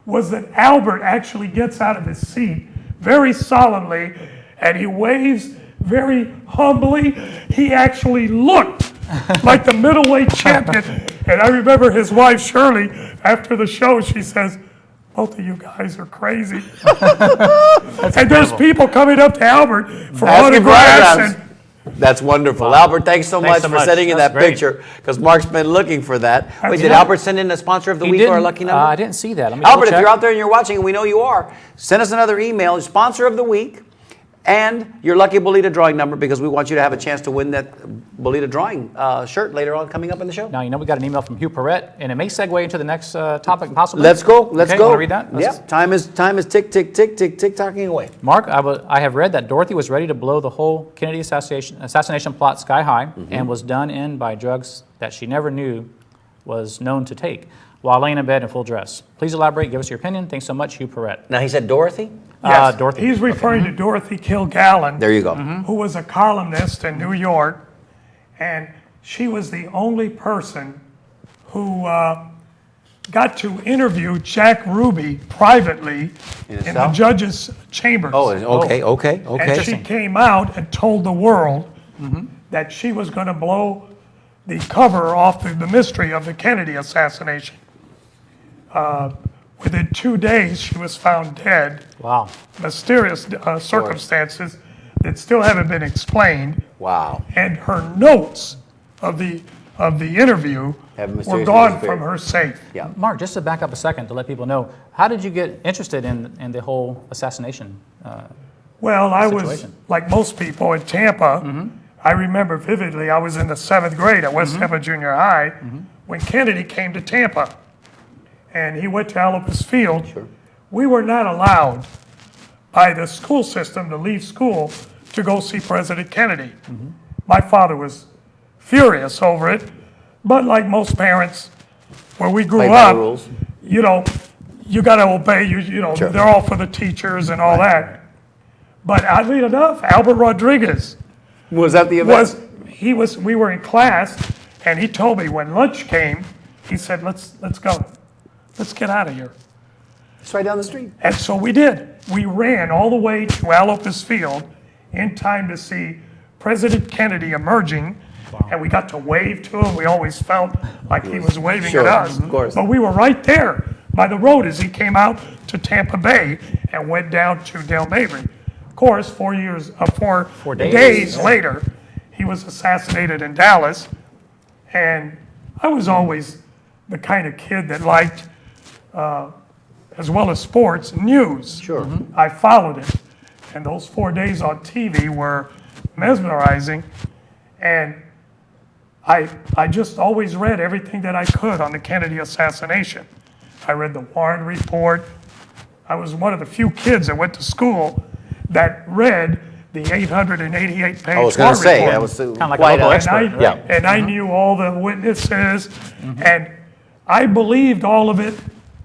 S5: was that Albert actually gets out of his seat very solemnly and he waves very humbly. He actually looked like the middleweight champion. And I remember his wife, Shirley, after the show, she says, both of you guys are crazy. And there's people coming up to Albert for
S3: Asking for
S5: autographs.
S3: autographs. That's wonderful. Albert, thanks so much
S4: so
S3: for
S4: much.
S3: sending in
S4: That's
S3: that
S4: great.
S3: picture, because Mark's been looking for that. Wait, did
S5: right.
S3: Albert send in a sponsor of the
S4: He
S3: week
S4: didn't,
S3: or a lucky number?
S4: I didn't see that. Let me
S3: Albert, if
S4: double
S3: you're
S4: check.
S3: out there and you're watching, and we know you are, send us another email, sponsor of the week, and your lucky Bolita drawing number, because we want you to have a chance to win that Bolita drawing shirt later on coming up in the show.
S4: Now, you know we got an email from Hugh Perrette, and it may segue into the next topic possibly.
S3: Let's go. Let's
S4: Okay,
S3: go.
S4: Want to read that? Let's-
S3: Yep. Time is tick, tick, tick, tick, tick, tocking away.
S4: Mark, I have read that Dorothy was ready to blow the whole Kennedy assassination plot sky high and was done in by drugs that she never knew was known to take while laying in bed in full dress. Please elaborate. Give us your opinion. Thanks so much, Hugh Perrette.
S3: Now, he said Dorothy?
S5: Yes,
S4: Dorothy.
S5: He's referring to Dorothy Kilgallen.
S3: There you go.
S5: Who was a columnist in New York, and she was the only person who got to interview Jack Ruby privately
S3: In
S5: in
S3: his
S5: the
S3: cell?
S5: judge's chambers.
S3: Oh, okay, okay,
S5: And
S3: okay.
S5: she came out and told the world that she was going to blow the cover off the mystery of the Kennedy assassination. Within 2 days, she was found dead.
S4: Wow.
S5: Mysterious circumstances that still haven't been explained.
S3: Wow.
S5: And her notes of the interview
S3: Have
S5: were
S3: mysteriously
S5: gone
S3: disappeared.
S5: from her safe.
S3: Yeah.
S4: Mark, just to back up a second to let people know, how did you get interested in the whole assassination?
S5: Well, I was,
S4: Situation.
S5: like most people in Tampa, I remember vividly, I was in the 7th grade at West Tampa Junior High when Kennedy came to Tampa. And he went to Alopus Field.
S3: Sure.
S5: We were not allowed by the school system to leave school to go see President Kennedy. My father was furious over it, but like most parents, where we grew
S3: Play by the
S5: up,
S3: rules.
S5: you know, you got to obey. You know,
S3: Sure.
S5: they're all for the teachers and all that. But oddly enough, Albert Rodriguez
S3: Was that the event?
S5: we were in class, and he told me when lunch came, he said, let's go. Let's get out of here.
S3: It's right down the street.
S5: And so we did. We ran all the way to Alopus Field in time to see President Kennedy emerging, and we got to wave to him. We always felt like he was waving
S3: Sure,
S5: at us.
S3: of course.
S5: But we were right there by the road as he came out to Tampa Bay and went down to Del Mabry. Of course, 4 days later, he was assassinated in Dallas, and I was always the kind of kid that liked, as well as sports, news.
S3: Sure.
S5: I followed it, and those 4 days on TV were mesmerizing, and I just always read everything that I could on the Kennedy assassination. I read the Warren Report. I was one of the few kids that went to school that read the 888-page
S3: I was going
S5: Warren
S3: to say,
S5: Report.
S3: that was
S4: Kinda like a
S3: quite
S4: local
S3: a-
S4: expert.
S5: And
S3: Yeah.
S5: and I knew all the witnesses, and I believed all of it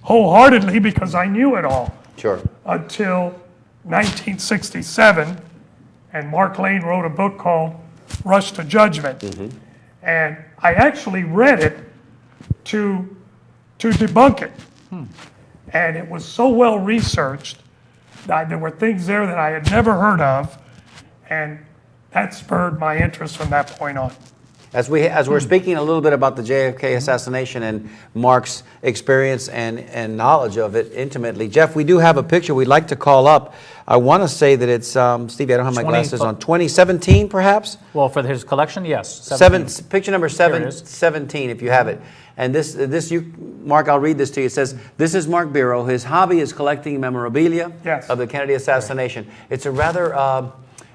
S5: wholeheartedly because I knew it all
S3: Sure.
S5: until 1967, and Mark Lane wrote a book called Rush to Judgment. And I actually read it to debunk it. And it was so well researched that there were things there that I had never heard of, and that spurred my interest from that point on.
S3: As we're speaking a little bit about the JFK assassination and Mark's experience and knowledge of it intimately, Jeff, we do have a picture we'd like to call up. I want to say that it's, Stevie, I don't have my glasses on, 2017 perhaps?
S4: Well, for his collection, yes.
S3: Picture number 17, if you have it. And Mark, I'll read this to you. It says, "This is Mark Beiro. His hobby is collecting memorabilia of the Kennedy assassination." It's a rather,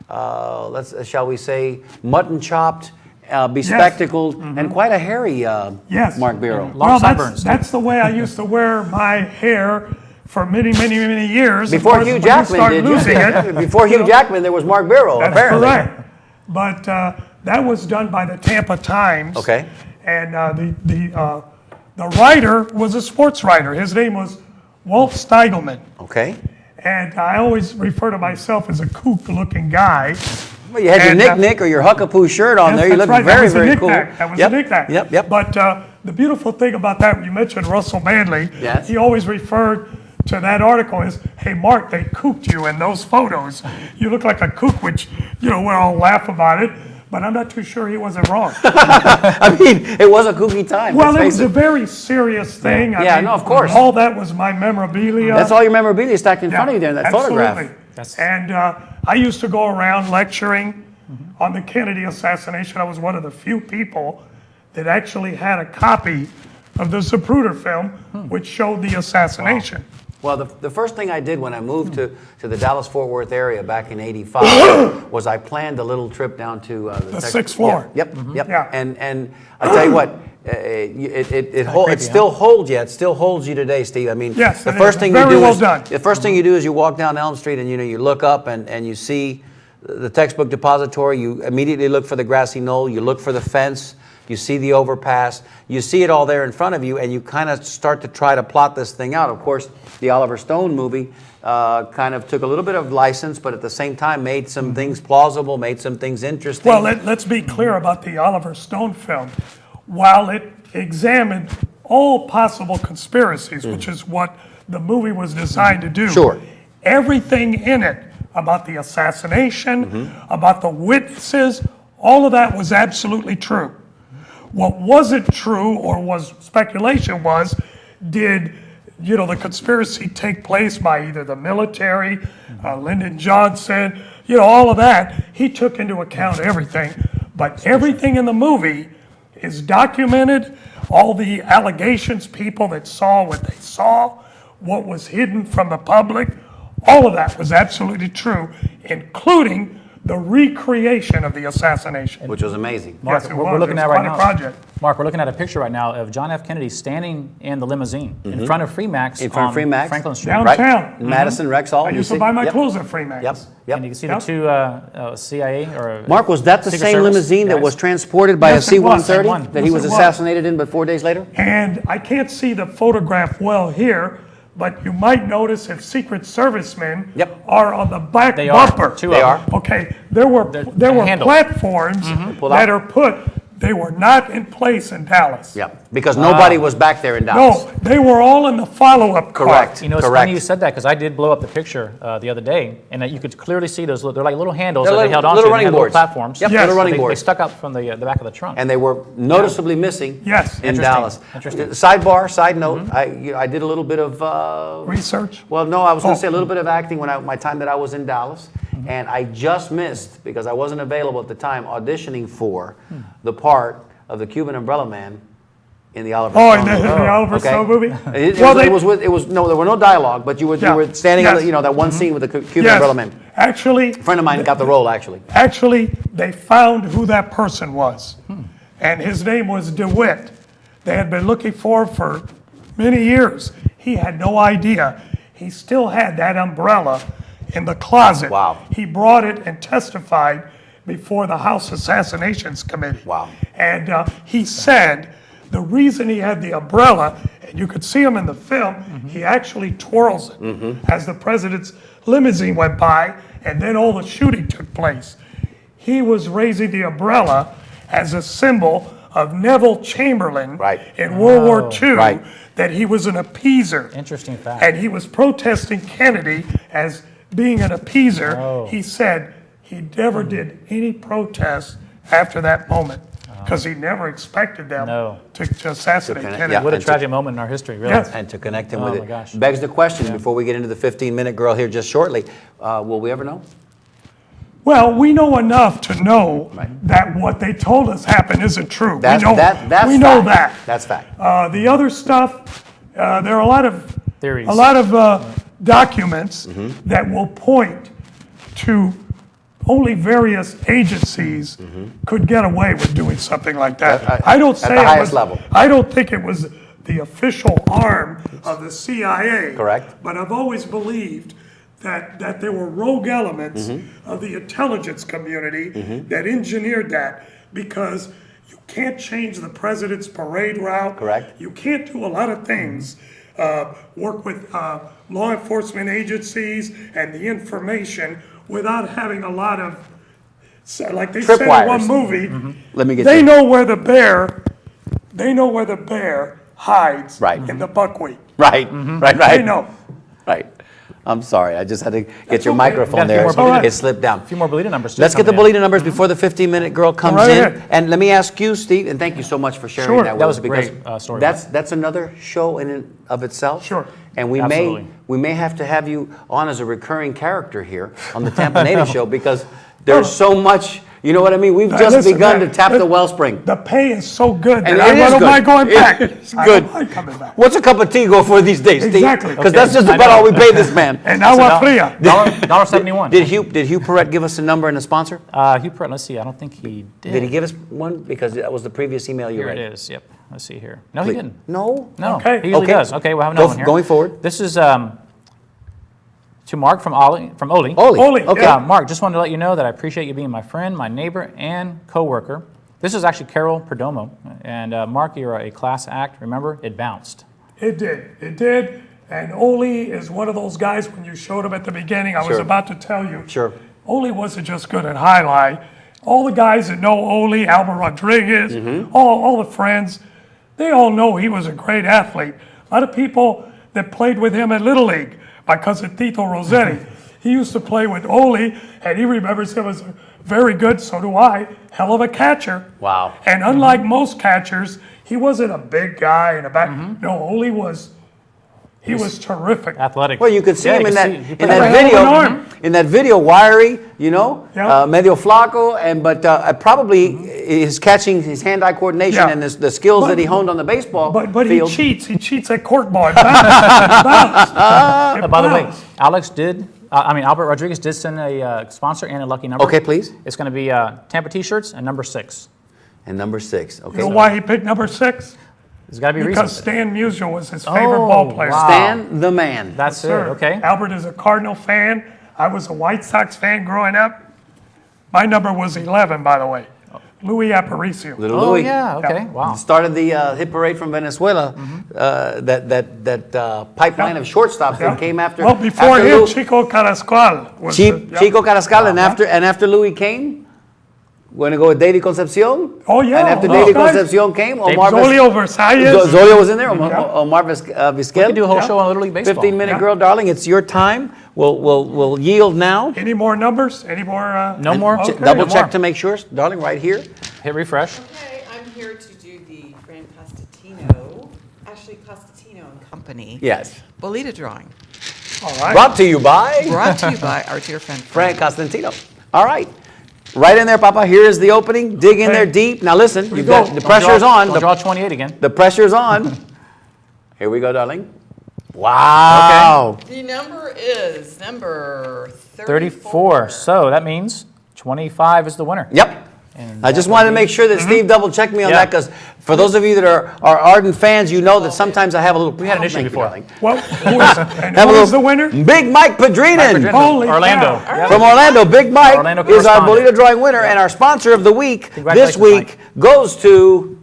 S3: shall we say, mutton chopped, bespectacled, and quite a hairy Mark Beiro.
S5: Well, that's the way I used to wear my hair for many, many, many years.
S3: Before Hugh Jackman did.
S5: Losing it,
S3: Before Hugh Jackman, there was Mark Beiro,
S5: that's
S3: apparently.
S5: correct. But that was done by the Tampa Times.
S3: Okay.
S5: And the writer was a sports writer. His name was Walt Steigelman.
S3: Okay.
S5: And I always refer to myself as a kook-looking guy.
S3: Well, you had your Nick or your Huckapoo shirt on there. You look very, very cool.
S5: That was a knick-knack.
S3: Yep.
S5: But the beautiful thing about that, you mentioned Russell Manley.
S3: Yes.
S5: He always referred to that article as, "Hey, Mark, they kooked you in those photos. You look like a kook," which, we all laugh about it. But I'm not too sure he wasn't wrong.
S3: I mean, it was a kooky time.
S5: Well, it was a very serious thing. I mean,
S3: no, of course.
S5: All that was my memorabilia.
S3: That's all your memorabilia stacked in front of you there in that photograph.
S5: And I used to go around lecturing on the Kennedy assassination. I was one of the few people that actually had a copy of the Zapruder film, which showed the assassination.
S3: Well, the first thing I did when I moved to the Dallas-Fort Worth area back in '85 was I planned a little trip down to
S5: the sixth floor.
S3: Yep.
S5: Yeah.
S3: And I tell you what, it still holds you. It still holds you today, Steve. I mean,
S5: yes,
S3: the first thing
S5: very
S3: you do
S5: well
S3: is
S5: done.
S3: the first thing you do is you walk down Elm Street and you look up and you see the textbook depository. You immediately look for the grassy knoll. You look for the fence. You see the overpass. You see it all there in front of you, and you kind of start to try to plot this thing out. Of course, the Oliver Stone movie kind of took a little bit of license, but at the same time made some things plausible, made some things interesting.
S5: Well, let's be clear about the Oliver Stone film. While it examined all possible conspiracies, which is what the movie was designed to do,
S3: Sure.
S5: everything in it about the assassination, about the witnesses, all of that was absolutely true. What wasn't true or was speculation was, did the conspiracy take place by either the military, Lyndon Johnson, all of that. He took into account everything, but everything in the movie is documented. All the allegations, people that saw what they saw, what was hidden from the public, all of that was absolutely true, including the recreation of the assassination.
S3: Which was amazing.
S4: Mark,
S5: Yes, it
S4: we're
S5: was.
S4: looking
S5: It
S4: at
S5: was
S4: right
S5: quite a
S4: now.
S5: project.
S4: Mark, we're looking at a picture right now of John F. Kennedy standing in the limousine in front of Freemax
S3: In front of
S4: on
S3: Freemax.
S4: Franklin Street.
S5: Downtown.
S3: Madison, Rexall.
S5: I
S3: you
S5: used
S3: see?
S5: to buy my
S3: Yep.
S5: clothes at Freemax.
S3: Yep.
S4: And you can see
S5: Yep.
S4: the two CIA or
S3: Mark, was that the
S4: Secret
S3: same
S4: Service
S3: limousine that
S4: guys?
S3: was transported by
S5: Yes,
S3: a
S5: it was.
S3: C-130
S4: Same one.
S3: that he
S5: Yes,
S3: was
S5: it was.
S3: assassinated in, but 4 days later?
S5: And I can't see the photograph well here, but you might notice if Secret Servicemen
S3: Yep.
S5: are on the back
S4: They are.
S5: bumper.
S4: Two
S3: They
S4: of
S3: are.
S4: them.
S5: Okay, there were
S4: handle.
S5: platforms
S3: Pull
S5: that
S3: out.
S5: are put. They were not in place in Dallas.
S3: Yeah, because nobody was back there in Dallas.
S5: No, they were all in the follow-up car.
S3: Correct.
S4: You know, it's
S3: Correct.
S4: funny you said that because I did blow up the picture the other day, and you could clearly see those. They're like little handles
S3: They're
S4: that they
S3: little-
S4: held onto.
S3: little
S4: and they
S3: running
S4: had little
S3: boards.
S4: platforms.
S3: Yep,
S5: Yes.
S3: little running
S4: They
S3: boards.
S4: stuck out from the back of the trunk.
S3: And they were noticeably missing
S5: Yes.
S3: in
S4: Interesting.
S3: Dallas.
S4: Interesting.
S3: Sidebar, side note, I did a little bit of,
S5: Research.
S3: well, no, I was going
S5: Oh.
S3: to say a little bit of acting when my time that I was in Dallas. And I just missed, because I wasn't available at the time, auditioning for the part of the Cuban Umbrella Man in the Oliver
S5: Oh,
S3: Stone
S5: in the
S3: movie.
S5: Oliver
S3: Okay?
S5: Stone movie?
S3: It
S5: Well,
S3: was no, there were no dialogue, but you were standing,
S5: Yes.
S3: on that one scene with the Cuban
S5: Yes.
S3: Umbrella Man.
S5: Actually,
S3: A friend of mine got the role, actually.
S5: they found who that person was. And his name was DeWitt. They had been looking for many years. He had no idea. He still had that umbrella in the closet.
S3: Wow.
S5: He brought it and testified before the House Assassinations Committee.
S3: Wow.
S5: And he said the reason he had the umbrella, and you could see him in the film, he actually twirls it as the president's limousine went by, and then all the shooting took place. He was raising the umbrella as a symbol of Neville Chamberlain
S3: Right.
S5: in World War II,
S3: Right.
S5: that he was an appeaser.
S4: Interesting fact.
S5: And he was protesting Kennedy as being an appeaser.
S4: Oh.
S5: He said he never did any protests after that moment. because he never expected them
S4: No.
S5: to assassinate
S3: connect-
S5: Kennedy.
S3: yeah.
S4: What a
S3: And to-
S4: tragic moment in our history, really.
S5: Yes.
S3: And to connect him
S4: Oh,
S3: with
S4: my
S3: it.
S4: gosh.
S3: Begs the question, before we get into the 15-minute girl here just shortly, will we ever know?
S5: Well, we know enough to know that what they told us happened isn't true.
S3: That's
S5: we know
S3: fact.
S5: that.
S3: That's fact.
S5: The other stuff, there are a lot of
S4: Theories.
S5: documents that will point to only various agencies could get away with doing something like that. I don't say
S3: the
S5: it
S3: highest
S5: was,
S3: level.
S5: I don't think it was the official arm of the CIA.
S3: Correct.
S5: But I've always believed that there were rogue elements of the intelligence community that engineered that, because you can't change the president's parade route.
S3: Correct.
S5: You can't do a lot of things. Work with law enforcement agencies and the information without having a lot of, like they said in one
S3: Tripwires.
S5: movie,
S3: Let me get
S5: they
S3: you.
S5: know where the bear hides
S3: Right.
S5: in the buckwheat.
S3: Right, right.
S5: They know.
S3: Right. I'm sorry, I just had to get your
S5: okay.
S3: microphone
S4: Got a few
S3: there.
S4: more
S3: It
S5: Bolita.
S3: slipped down.
S4: A few more Bolita numbers, too.
S3: Let's get the
S4: coming in.
S3: Bolita numbers before the 15-minute girl comes
S5: right
S3: in.
S5: ahead.
S3: And let me ask you, Steve, and thank you so much for sharing
S5: Sure.
S3: that with
S4: That
S3: us.
S4: was a great,
S3: because
S4: story.
S3: That's another show in and of itself.
S5: Sure.
S3: And we
S4: Absolutely.
S3: may have to have you on as a recurring character here on the Tampa Native Show, because there's so much, you know what I mean? We've just
S5: Listen,
S3: begun
S5: man,
S3: to tap the wellspring.
S5: The pay is so good
S3: And
S5: that
S3: it
S5: I
S3: is
S5: don't
S3: good.
S5: mind going back.
S3: It's
S5: I
S3: good.
S5: don't mind coming back.
S3: What's a cup of tea go for these days, Steve?
S5: Exactly.
S3: Because
S4: Okay.
S3: that's just
S4: I
S3: about
S4: know.
S3: all we pay this man.
S5: And agua fria.
S4: $1.71.
S3: Did Hugh Perrette give us a number and a sponsor?
S4: Hugh Perrette, let's see. I don't think he did.
S3: Did he give us one? Because that was the previous email you
S4: Here
S3: read.
S4: it is. Yep. Let's see here. No, he didn't.
S3: No?
S4: No.
S5: Okay.
S4: He usually
S3: Okay.
S4: does. Okay, we'll have another one here.
S3: Going forward.
S4: This is to Mark from Oli.
S3: Oli.
S5: Okay.
S4: Mark, just wanted to let you know that I appreciate you being my friend, my neighbor, and coworker. This is actually Carol Perdomo. And Mark, you're a class act. Remember, it bounced.
S5: It did. It did. And Oli is one of those guys, when you showed him at the beginning, I was
S3: Sure.
S5: about to tell you.
S3: Sure.
S5: Oli wasn't just good at highlight. All the guys that know Oli, Albert Rodriguez,
S3: Mm-hmm.
S5: all the friends, they all know he was a great athlete. A lot of people that played with him at Little League, my cousin Tito Rossetti, he used to play with Oli, and he remembers him as very good, so do I, hell of a catcher.
S3: Wow.
S5: And unlike most catchers, he wasn't a big guy in the back. No, Oli was, he was terrific.
S4: Athletic.
S3: Well, you could see
S4: Yeah,
S3: him
S4: you
S3: in
S4: could
S3: that
S4: see- he
S3: in
S4: put
S3: that
S5: a hell of an
S3: video.
S5: arm.
S3: In that video, wiry, you know,
S5: Yeah.
S3: medio flaco, and but probably his catching, his hand-eye coordination,
S5: Yeah.
S3: and the skills
S5: But-
S3: that he honed on the baseball
S5: But
S3: field.
S5: he cheats at corkball. It bounced. It
S4: By the way,
S5: bounced.
S4: Albert Rodriguez did send a sponsor and a lucky number.
S3: Okay, please.
S4: It's going to be Tampa T-shirts and number 6.
S3: And number 6. Okay.
S5: You know why he picked number 6?
S4: There's got to be a
S5: Because
S4: reason.
S5: Stan Musial was his favorite
S4: Oh,
S5: ball player.
S4: wow.
S3: Stan the man.
S4: That's it.
S5: Sir,
S4: Okay.
S5: Albert is a Cardinal fan. I was a White Sox fan growing up. My number was 11, by the way. Louis Aparicio.
S3: Little
S4: Oh
S3: Louis.
S4: yeah. Okay.
S5: Yeah.
S4: Wow.
S3: Started the hit parade from Venezuela. That pipeline of shortstops
S5: Yeah.
S3: that came after.
S5: Well, before
S3: after
S5: him,
S3: Lou-
S5: Chico Carrascal was
S3: Chico Carrascal, and after Louis came, we're gonna go with Davey Concepcion.
S5: Oh, yeah,
S3: And after
S5: those
S3: Davey
S5: guys.
S3: Concepcion came, Omar
S5: Zolio Versalles.
S3: Zolio was in there.
S5: Yeah.
S3: Omar Vizquel.
S4: We could do a whole show on Little League baseball.
S3: 15-minute
S5: Yeah.
S3: girl, darling. It's your time. We'll yield now.
S5: Any more numbers? Any more?
S4: No more.
S5: Okay.
S3: Double
S4: No
S3: check
S4: more.
S3: to make sure, darling. Right here.
S4: Hit refresh.
S7: Okay, I'm here to do the Fran Costantino, Ashley Costantino and Company.
S3: Yes.
S7: Bolita drawing,
S5: All right.
S3: Brought to you by
S7: brought to you by our dear friend
S3: Frank Costantino. All right. Right in there, Papa. Here is the opening. Dig in
S5: Okay.
S3: there deep. Now listen, you've
S5: go.
S3: got the pressure's on.
S4: Don't draw 28 again.
S3: The pressure's on. Here we go, darling. Wow.
S7: The number is number
S4: 34. So that means 25 is the winner.
S3: Yep.
S4: And
S3: I
S4: that
S3: just
S4: would
S3: wanted to
S4: be-
S3: make sure that Steve double checked me on
S4: Yeah.
S3: that, because for those of you that are ardent fans, you know that sometimes I have a little.
S4: We had an issue
S3: Thank you,
S4: before.
S3: darling.
S5: Well, and
S3: Have a
S5: who is
S3: little-
S5: the winner?
S3: Big Mike Padrinin.
S5: Holy
S4: Orlando.
S5: cow.
S4: Yep.
S3: From Orlando, Big Mike
S4: Orlando
S3: is our
S4: correspondent.
S3: Bolita drawing winner, and our sponsor of the week this
S4: Congratulations,
S3: week
S4: Mike.
S3: goes to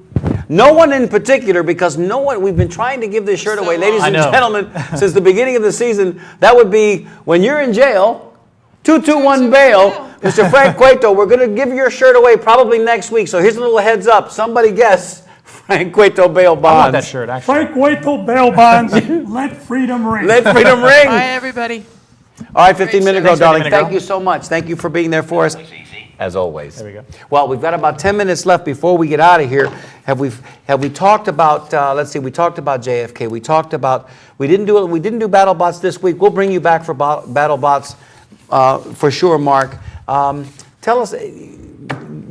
S3: no one in particular, because no one, we've been trying to give this shirt away, ladies
S4: I
S3: and
S4: know.
S3: gentlemen, since the beginning of the season. That would be when you're in jail, 221 bail. Mr. Frank Cueto, we're going to give your shirt away probably next week. So here's a little heads up. Somebody guess Frank Cueto bail
S4: I want
S3: bonds.
S4: that shirt, actually.
S5: Frank Waito bail bonds. Let freedom ring.
S3: Let freedom ring.
S7: Bye, everybody.
S3: All right, 15-minute girl,
S4: Thanks,
S3: darling.
S4: 15-minute
S3: Thank
S4: girl.
S3: you so much. Thank you for being there for us. as always.
S4: There we go.
S3: Well, we've got about 10 minutes left before we get out of here. Have we talked about? Let's see. We talked about JFK. We talked about. We didn't do BattleBots this week. We'll bring you back for BattleBots for sure, Mark. Tell us.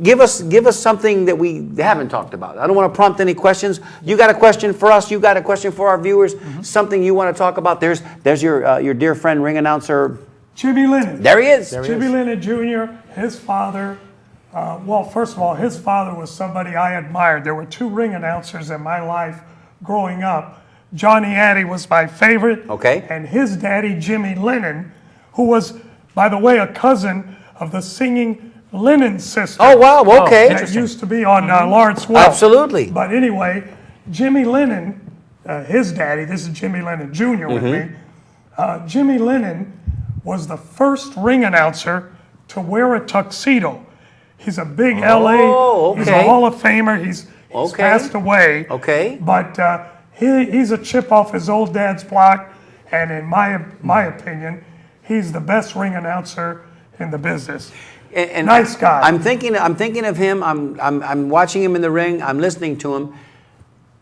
S3: Give us something that we haven't talked about. I don't want to prompt any questions. You got a question for us? You got a question for our viewers? Something you want to talk about? There's your dear friend, ring announcer
S5: Jimmy Lennon.
S3: There he is.
S5: Jimmy Lennon Jr., his father, well, first of all, his father was somebody I admired. There were two ring announcers in my life growing up. Johnny Addy was my favorite.
S3: Okay.
S5: And his daddy, Jimmy Lennon, who was, by the way, a cousin of the singing Lennon sister.
S3: Oh, wow. Okay.
S5: That used to be on Lawrence Welk.
S3: Absolutely.
S5: But anyway, Jimmy Lennon, his daddy, this is Jimmy Lennon Jr. with me, Jimmy Lennon was the first ring announcer to wear a tuxedo. He's a big LA, he's a Hall of Famer, he's passed away.
S3: Okay.
S5: But he's a chip off his old dad's block, and in my opinion, he's the best ring announcer in the business.
S3: And
S5: nice guy.
S3: I'm thinking of him. I'm watching him in the ring. I'm listening to him.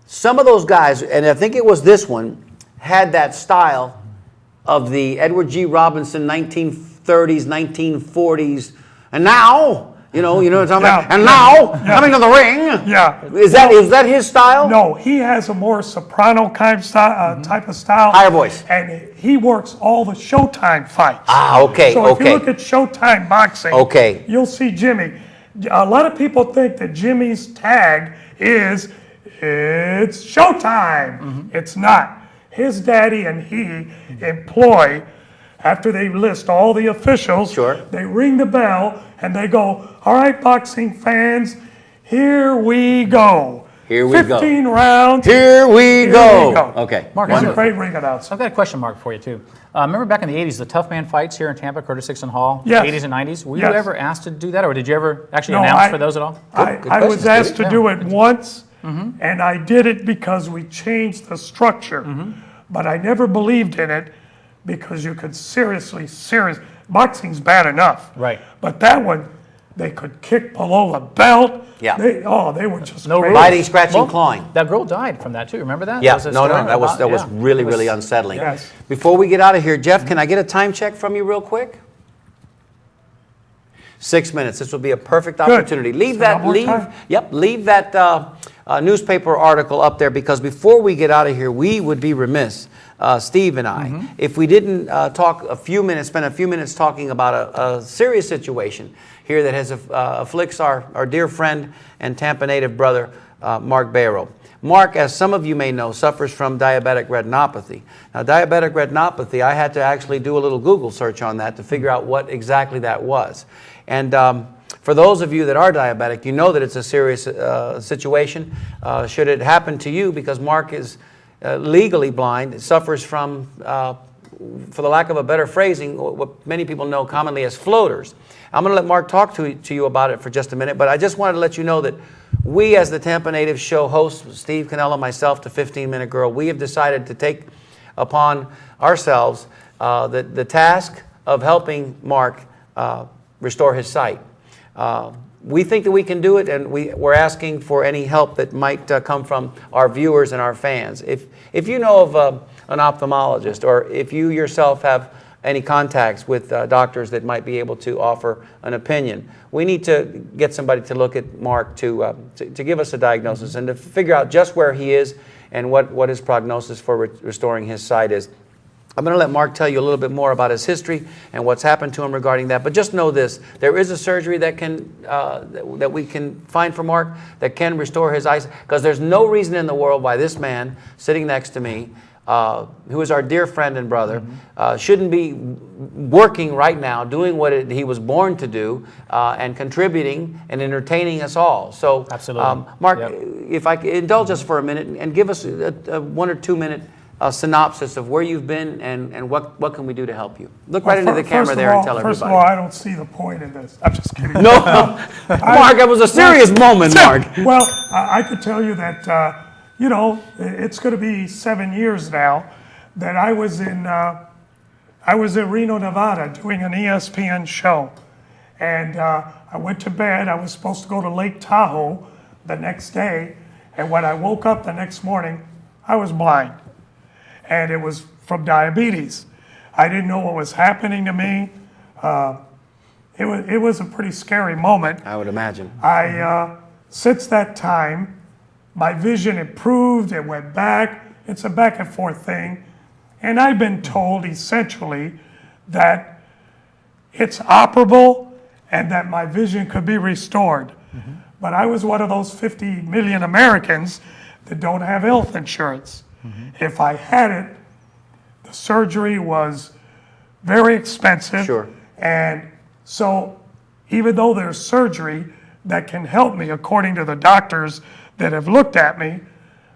S3: Some of those guys, and I think it was this one, had that style of the Edward G. Robinson 1930s, 1940s, and now, you know what I'm talking about? And now, coming to the ring.
S5: Yeah.
S3: Is that his style?
S5: No, he has a more soprano kind of style, type of style.
S3: Higher voice.
S5: And he works all the Showtime fights.
S3: Ah, okay,
S5: So if you look at Showtime boxing, you'll see Jimmy. A lot of people think that Jimmy's tag is, it's Showtime. It's not. His daddy and he employ, after they list all the officials, they ring the bell and they go, all right, boxing fans, here we go.
S3: Here we go.
S5: 15 rounds.
S3: Here we go. Okay.
S4: Mark,
S5: He's a great ring announcer.
S4: I've got a question mark for you, too. Remember back in the 80s, the Tough Man fights here in Tampa, Curtis Dixon Hall?
S5: Yes.
S4: 80s and 90s? Were you
S5: Yes.
S4: ever asked to do that, or did you ever actually
S5: No,
S4: announce for those at all?
S5: I was asked to do it once, and I did it because we changed the structure. But I never believed in it because you could boxing's bad enough.
S4: Right.
S5: But that one, they could kick below the belt.
S3: Yeah.
S5: They were just
S4: No
S5: crazy.
S4: rules.
S3: Biting, scratching, clawing.
S4: That girl died from that, too. Remember that?
S3: Yeah,
S4: That was a
S3: no,
S4: story
S3: that was
S4: about-
S3: really,
S4: It was-
S3: really unsettling.
S5: Yes.
S3: Before we get out of here, Jeff, can I get a time check from you real quick? 6 minutes. This will be a perfect opportunity. Leave
S5: So no more time?
S3: leave that newspaper article up there, because before we get out of here, we would be remiss, Steve and I, if we didn't spend a few minutes talking about a serious situation here that has afflicts our dear friend and Tampa native brother, Mark Beiro. Mark, as some of you may know, suffers from diabetic retinopathy. Now, diabetic retinopathy, I had to actually do a little Google search on that to figure out what exactly that was. And for those of you that are diabetic, you know that it's a serious situation. Should it happen to you, because Mark is legally blind, suffers from, for the lack of a better phrasing, what many people know commonly as floaters. I'm going to let Mark talk to you about it for just a minute, but I just wanted to let you know that we, as the Tampa Native Show hosts, Steve Cannella, myself, the 15-Minute Girl, we have decided to take upon ourselves the task of helping Mark restore his sight. We think that we can do it, and we're asking for any help that might come from our viewers and our fans. If you know of an ophthalmologist, or if you yourself have any contacts with doctors that might be able to offer an opinion, we need to get somebody to look at Mark to give us a diagnosis and to figure out just where he is and what his prognosis for restoring his sight is. I'm going to let Mark tell you a little bit more about his history and what's happened to him regarding that. But just know this: there is a surgery that we can find for Mark that can restore his eyes. Because there's no reason in the world why this man sitting next to me, who is our dear friend and brother, shouldn't be working right now, doing what he was born to do, and contributing and entertaining us all. So,
S4: Absolutely.
S3: Mark, if I could indulge us for a minute and give us a 1 or 2 minute synopsis of where you've been and what can we do to help you. Look right into the camera there and tell everybody.
S5: First of all, I don't see the point in this. I'm just kidding.
S3: No, Mark, it was a serious moment, Mark.
S5: Well, I could tell you that, it's going to be 7 years now that I was in Reno, Nevada doing an ESPN show. And I went to bed. I was supposed to go to Lake Tahoe the next day. And when I woke up the next morning, I was blind. And it was from diabetes. I didn't know what was happening to me. It was a pretty scary moment.
S3: I would imagine.
S5: Since that time, my vision improved, it went back. It's a back and forth thing. And I've been told essentially that it's operable and that my vision could be restored. But I was one of those 50 million Americans that don't have health insurance. If I had it, the surgery was very expensive.
S3: Sure.
S5: And so even though there's surgery that can help me according to the doctors that have looked at me,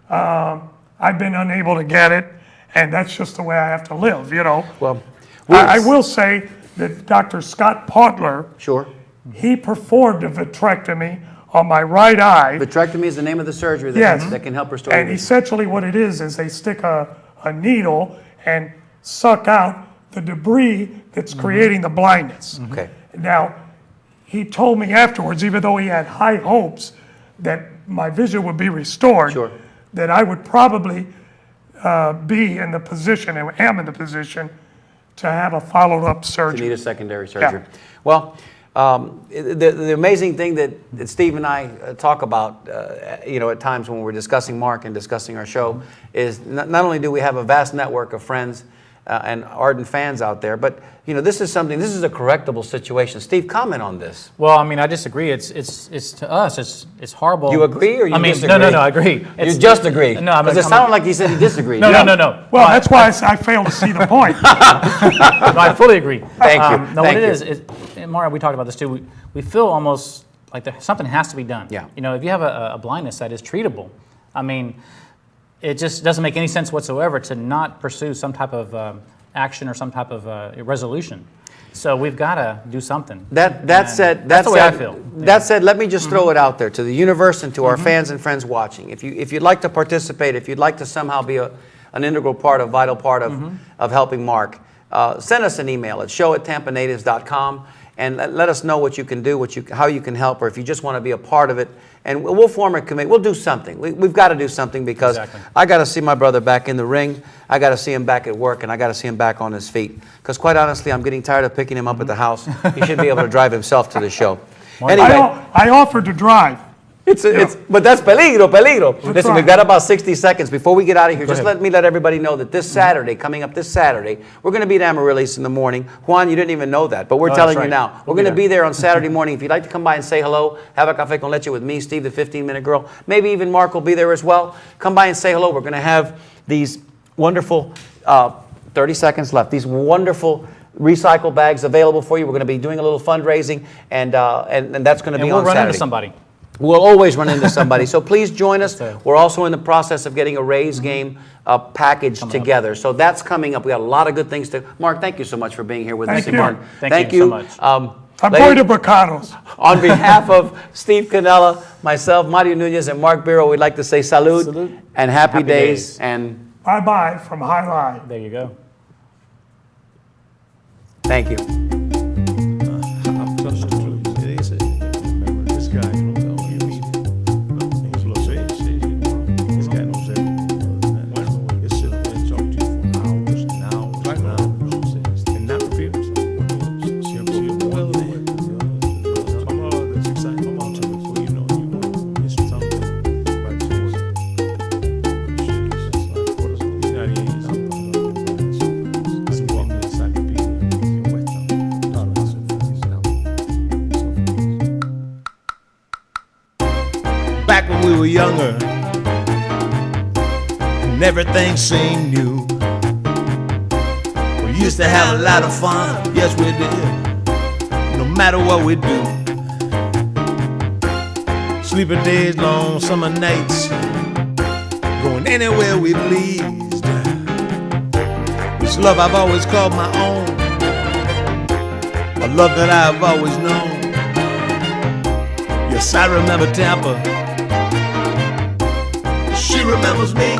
S5: I've been unable to get it, and that's just the way I have to live, you know.
S3: Well,
S5: I will say that Dr. Scott Potler,
S3: sure.
S5: he performed a vitrectomy on my right eye.
S3: Vitrectomy is the name of the surgery that,
S5: Yes.
S3: that can help restore
S5: And
S3: vision.
S5: essentially what it is they stick a needle and suck out the debris that's creating the blindness.
S3: Okay.
S5: Now, he told me afterwards, even though he had high hopes that my vision would be restored,
S3: Sure.
S5: that I would probably be in the position, and am in the position, to have a follow-up
S3: To
S5: surgery.
S3: need a secondary surgery. Well, the amazing thing that Steve and I talk about, at times when we're discussing Mark and discussing our show, is not only do we have a vast network of friends and ardent fans out there, but this is a correctable situation. Steve, comment on this.
S4: Well, I mean, I disagree. It's to us, it's horrible.
S3: You agree or you disagree?
S4: No, I agree.
S3: You just agree?
S4: No,
S3: because it sounded like he said he disagreed.
S4: No.
S5: Well, that's why I failed to see the point.
S4: No, I fully agree.
S3: Thank you.
S4: No,
S3: Thank
S4: what it
S3: you.
S4: is, and Mario, we talked about this too. We feel almost like something has to be done.
S3: Yeah.
S4: If you have a blindness that is treatable, I mean, it just doesn't make any sense whatsoever to not pursue some type of action or some type of resolution. So we've got to do something.
S3: That said,
S4: that's the way I feel.
S3: That said, let me just throw it out there to the universe and to our fans and friends watching. If you'd like to participate, if you'd like to somehow be an integral part, a vital part of helping Mark, send us an email at show@tampanatives.com and let us know what you can do, how you can help, or if you just want to be a part of it. And we'll form a committee. We'll do something. We've got to do something because
S4: Exactly.
S3: I got to see my brother back in the ring. I got to see him back at work, and I got to see him back on his feet. Because quite honestly, I'm getting tired of picking him up at the house. He should be able to drive himself to the show. Anyway,
S5: I offered to drive.
S3: but that's peligro. Listen,
S5: right.
S3: we've got about 60 seconds before we get out of here. Just let everybody know that this Saturday, coming up this Saturday, we're going to be at Amaryllis in the morning. Juan, you didn't even know that, but we're telling you
S4: right.
S3: now. We're
S4: We'll
S3: going to
S4: be
S3: be there on Saturday morning. If you'd like to come by and say hello, have a café con leche with me, Steve, the 15-minute girl. Maybe even Mark will be there as well. Come by and say hello. We're going to have these wonderful, 30 seconds left, these wonderful recycle bags available for you. We're going to be doing a little fundraising, and that's going to be
S4: And we'll
S3: on
S4: run
S3: Saturday.
S4: into somebody.
S3: We'll always run into somebody. So please join us. We're also in the process of getting a Rays game package together. So that's coming up. We got a lot of good things to... Mark, thank you so much for being here with us
S5: Thank you.
S3: again.
S4: Thank you so much.
S5: I'm
S3: ladies-
S5: going to Brocados.
S3: On behalf of Steve Canella, myself, Mario Nunez, and Mark Beiro, we'd like to say salud, and happy days. And
S5: Bye-bye from High Line.
S4: There you go.
S3: thank you.
S1: I'm telling the truth. They said, remember, this guy knows all you meet. He's a little say, this guy knows everything. When we get sit up and talk to you for hours and hours and hours and not repeat himself. See him well, man. That's exciting. I'm out to before you know you it's something. Right to us. It's like, what is it? He's not even I'm walking inside the people. Back when we were younger, and everything seemed new. We used to have a lot of fun, yes we did, no matter what we do. Sleeping days, long summer nights, going anywhere we pleased. This love I've always called my own, a love that I've always known. Yes, I remember Tampa. She remembers me.